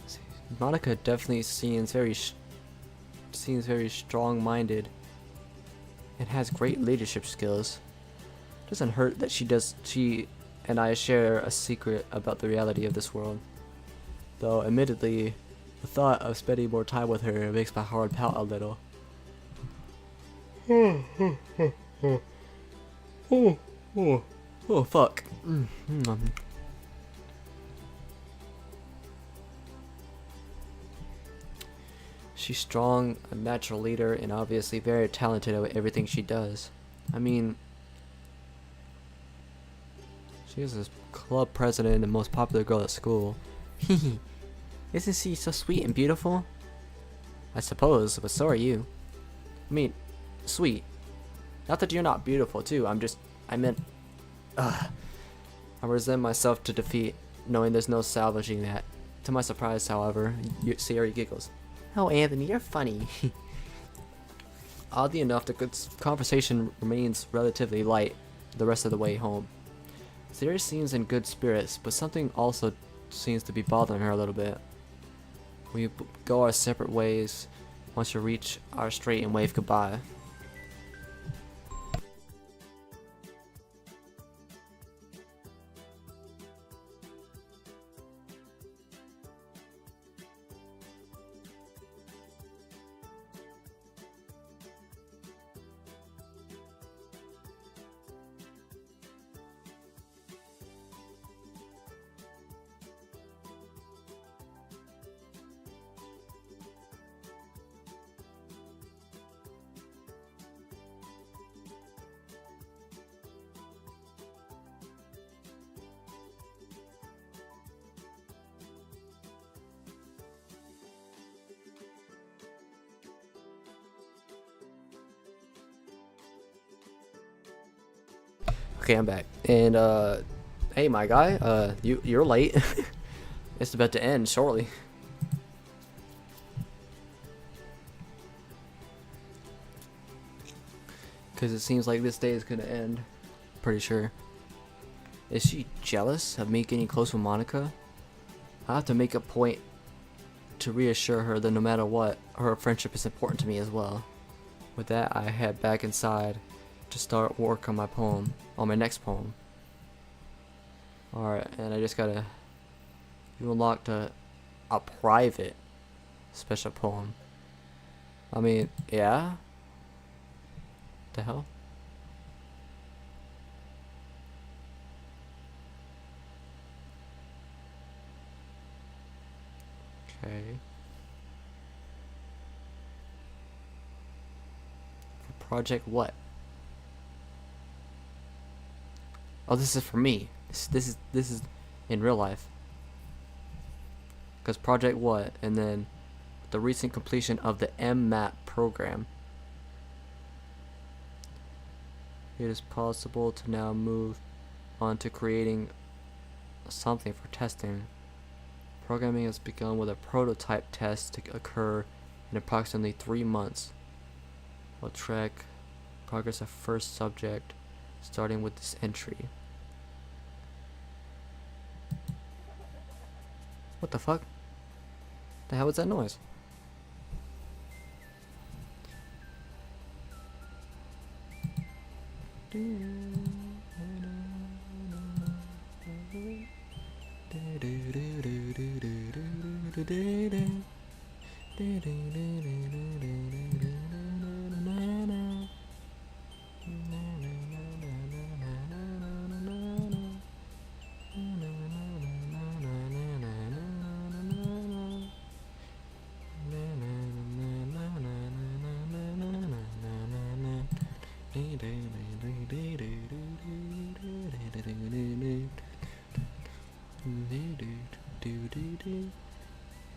[SPEAKER 1] See, Monika definitely seems very strong-minded and has great leadership skills. Doesn't hurt that she and I share a secret about the reality of this world. Though, admittedly, the thought of spending more time with her makes my heart pout a little. Oh, fuck. She's strong, a natural leader, and obviously very talented at everything she does. I mean, she is a club president and the most popular girl at school. Isn't she so sweet and beautiful? I suppose, but so are you. I mean, sweet. Not that you're not beautiful too. I meant, I resent myself to defeat, knowing there's no salvaging that. To my surprise, however, Sayori giggles. Oh, Anthony, you're funny. Oddly enough, the conversation remains relatively light the rest of the way home. Sayori seems in good spirits, but something also seems to be bothering her a little bit. We go our separate ways once we reach our street and wave goodbye. Okay, I'm back. And hey, my guy, you're late. It's about to end shortly. Because it seems like this day is gonna end. Pretty sure. Is she jealous of me getting close with Monika? I have to make a point to reassure her that no matter what, her friendship is important to me as well. With that, I head back inside to start work on my poem, on my next poem. Alright, and I just gotta, you unlocked a private special poem. I mean, yeah? The hell? Okay. For project what? Oh, this is for me. This is in real life. Because project what? And then the recent completion of the MMAP program. It is possible to now move on to creating something for testing. Programming has begun with a prototype test to occur in approximately 3 months. We'll track progress of first subject, starting with this entry. What the fuck? The hell was that noise?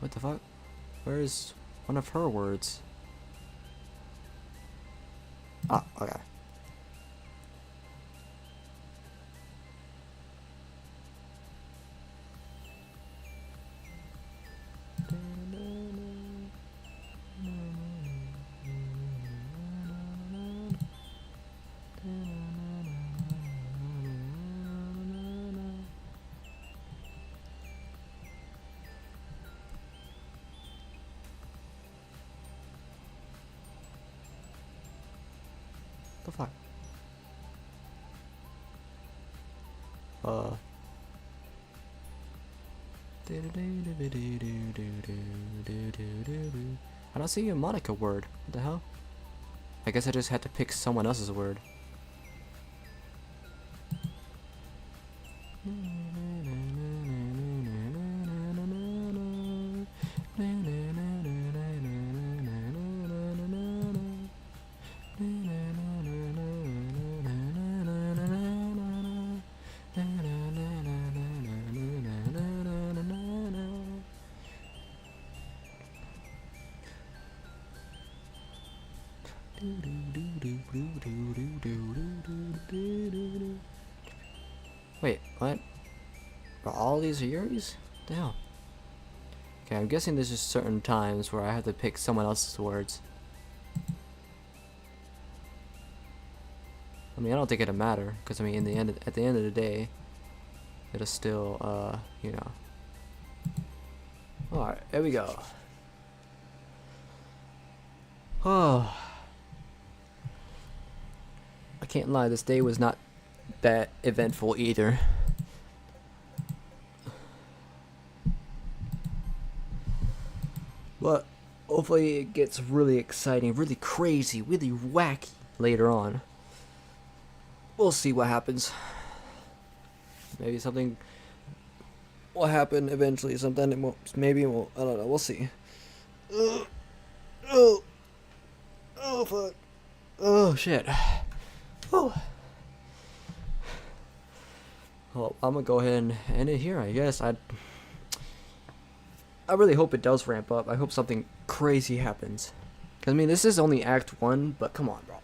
[SPEAKER 1] What the fuck? Where's one of her words? Ah, okay. The fuck? I don't see a Monika word. What the hell? I guess I just had to pick someone else's word. Wait, what? Are all these are Yuri's? The hell? Okay, I'm guessing there's just certain times where I have to pick someone else's words. I mean, I don't think it'll matter, because I mean, at the end of the day, it'll still, you know. All right, here we go. Oh, I can't lie. This day was not that eventful either. But hopefully it gets really exciting, really crazy, really wacky later on. We'll see what happens. Maybe something will happen eventually. Something it won't. Maybe it won't. I don't know. We'll see. Oh fuck. Oh shit. Oh. Well, I'm gonna go ahead and end it here. I guess I really hope it does ramp up. I hope something crazy happens. Cause I mean, this is only Act 1, but come on, bro.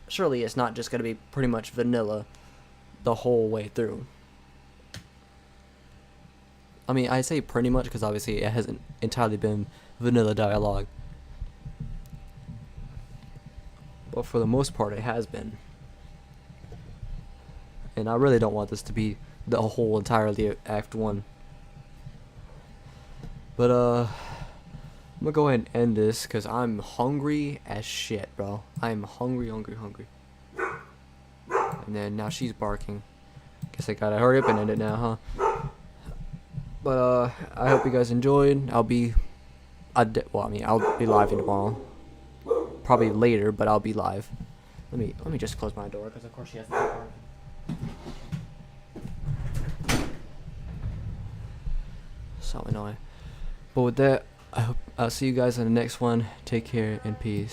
[SPEAKER 1] Surely it's not just gonna be pretty much vanilla the whole way through. I mean, I say pretty much because obviously it hasn't entirely been vanilla dialogue. But for the most part, it has been. And I really don't want this to be the whole entirely Act 1. But, I'm gonna go ahead and end this because I'm hungry as shit, bro. I'm hungry. And then now she's barking. Guess I gotta hurry up and end it now, huh? But, I hope you guys enjoyed. I'll be live tomorrow. Probably later, but I'll be live. Let me just close my door because of course she has the door. So annoying. But with that, I'll see you guys in the next one. Take care and peace.